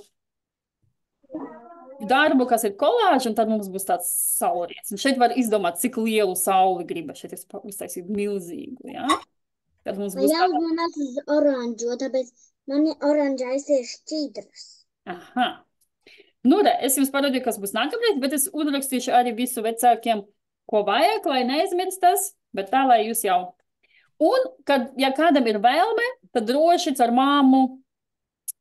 darbu, kas ir kolāža, un tad mums būs tāds saulriets. Un šeit var izdomāt, cik lielu sauli griba. Šeit es uztaisīju milzīgu, jā? Tad mums būs Jā, man atsas oranžo, tāpēc man oranžais ir šķīdras. Aha. Nu, es jums parādīju, kas būs nākamreiz, bet es uzrakstīšu arī visu vecākiem, ko vajag, lai neaizmirstas, bet tā, lai jūs jau. Un, ja kādam ir vēlme, tad droši ar māmu,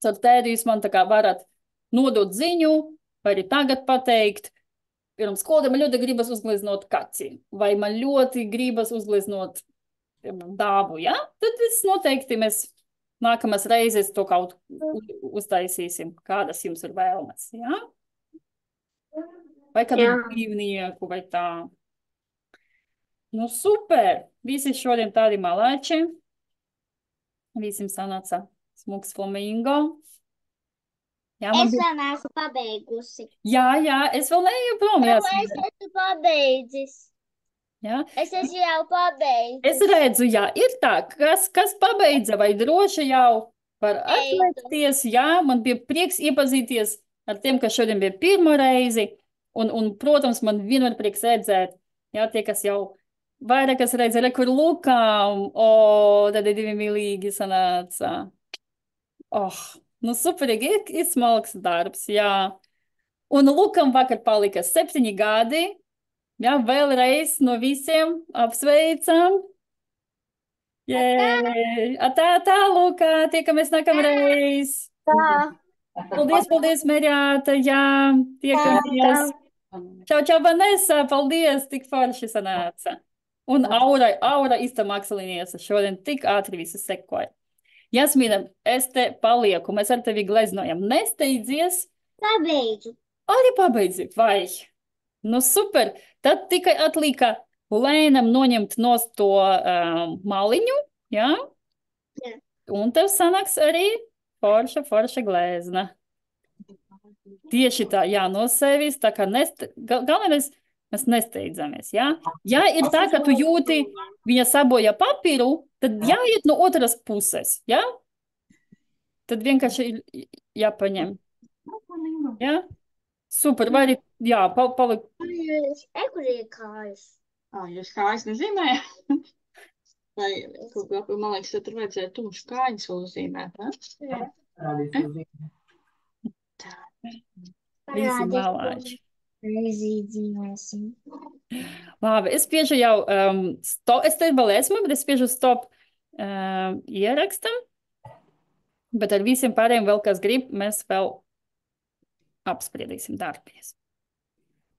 ar tēdi jūs man tā kā varat nodot ziņu, vai arī tagad pateikt, pirms skolotājiem man ļoti gribas uzgleznot kaci, vai man ļoti gribas uzgleznot dāvu, ja? Tad noteikti mēs nākamās reizes to kaut uztaisīsim, kādas jums ir vēlmes, ja? Vai kādu dzīvnieku, vai tā. Nu, super! Visi šodien tādi malāči. Visiem sanāca smuks flamingo. Jā, es vēl neesmu pabeigusi. Jā, es vēl neeju prom. Es esmu pabeidzis. Jā. Es esmu jau pabeidzis. Es redzu, jā, ir tā, kas pabeidza, vai droši jau var atliekties. Jā, man bija prieks iepazīties ar tiem, kas šodien bija pirmo reizi. Un protams, man vienmēr prieks redzēt, jā, tie, kas jau vairākas reizes, re, kur lukām, tad ir divi milīgi sanāca. Nu superīgi, ir smalks darbs, jā. Un lukam vakar palika 7 gadi, jā, vēlreiz no visiem apsveicam. Jē, tā, Lukā, tiekamies nākamreiz. Paldies, Merjāta, jā, tiekamies. Čau, Vanesa, paldies, tik forši sanāca. Un Aura iztamāksalinies, šodien tik ātri visi sekoja. Jasmīna, es te palieku, mēs ar tevi gleznojam. Nesteidzies. Pabeidzu. Arī pabeidzi, vai? Nu super, tad tikai atlika lēnam noņemt nost to maliņu, jā? Jā. Un tev sanāks arī forša glēzna. Tieši tā, jā, no sevis, tā kā galvenais, mēs nesteidzamies, jā? Ja ir tā, ka tu jūti, viņa saboja papīru, tad jāiet no otras puses, jā? Tad vienkārši jāpaņem, jā? Super, vai arī, jā, paliek. Kur ir kājas? Jūs kājas nezīmē? Vai, man liekas, tur vajadzēja tumšs kājas uzzīmēt, ne? Parādīšu zīmē. Visi malāči. Reizīdzīmēsim. Labi, es spiežu jau, es te vēl esmu, bet es spiežu stop ierakstam, bet ar visiem pārējiem vēl, kas grib, mēs vēl apspriedīsim darbies.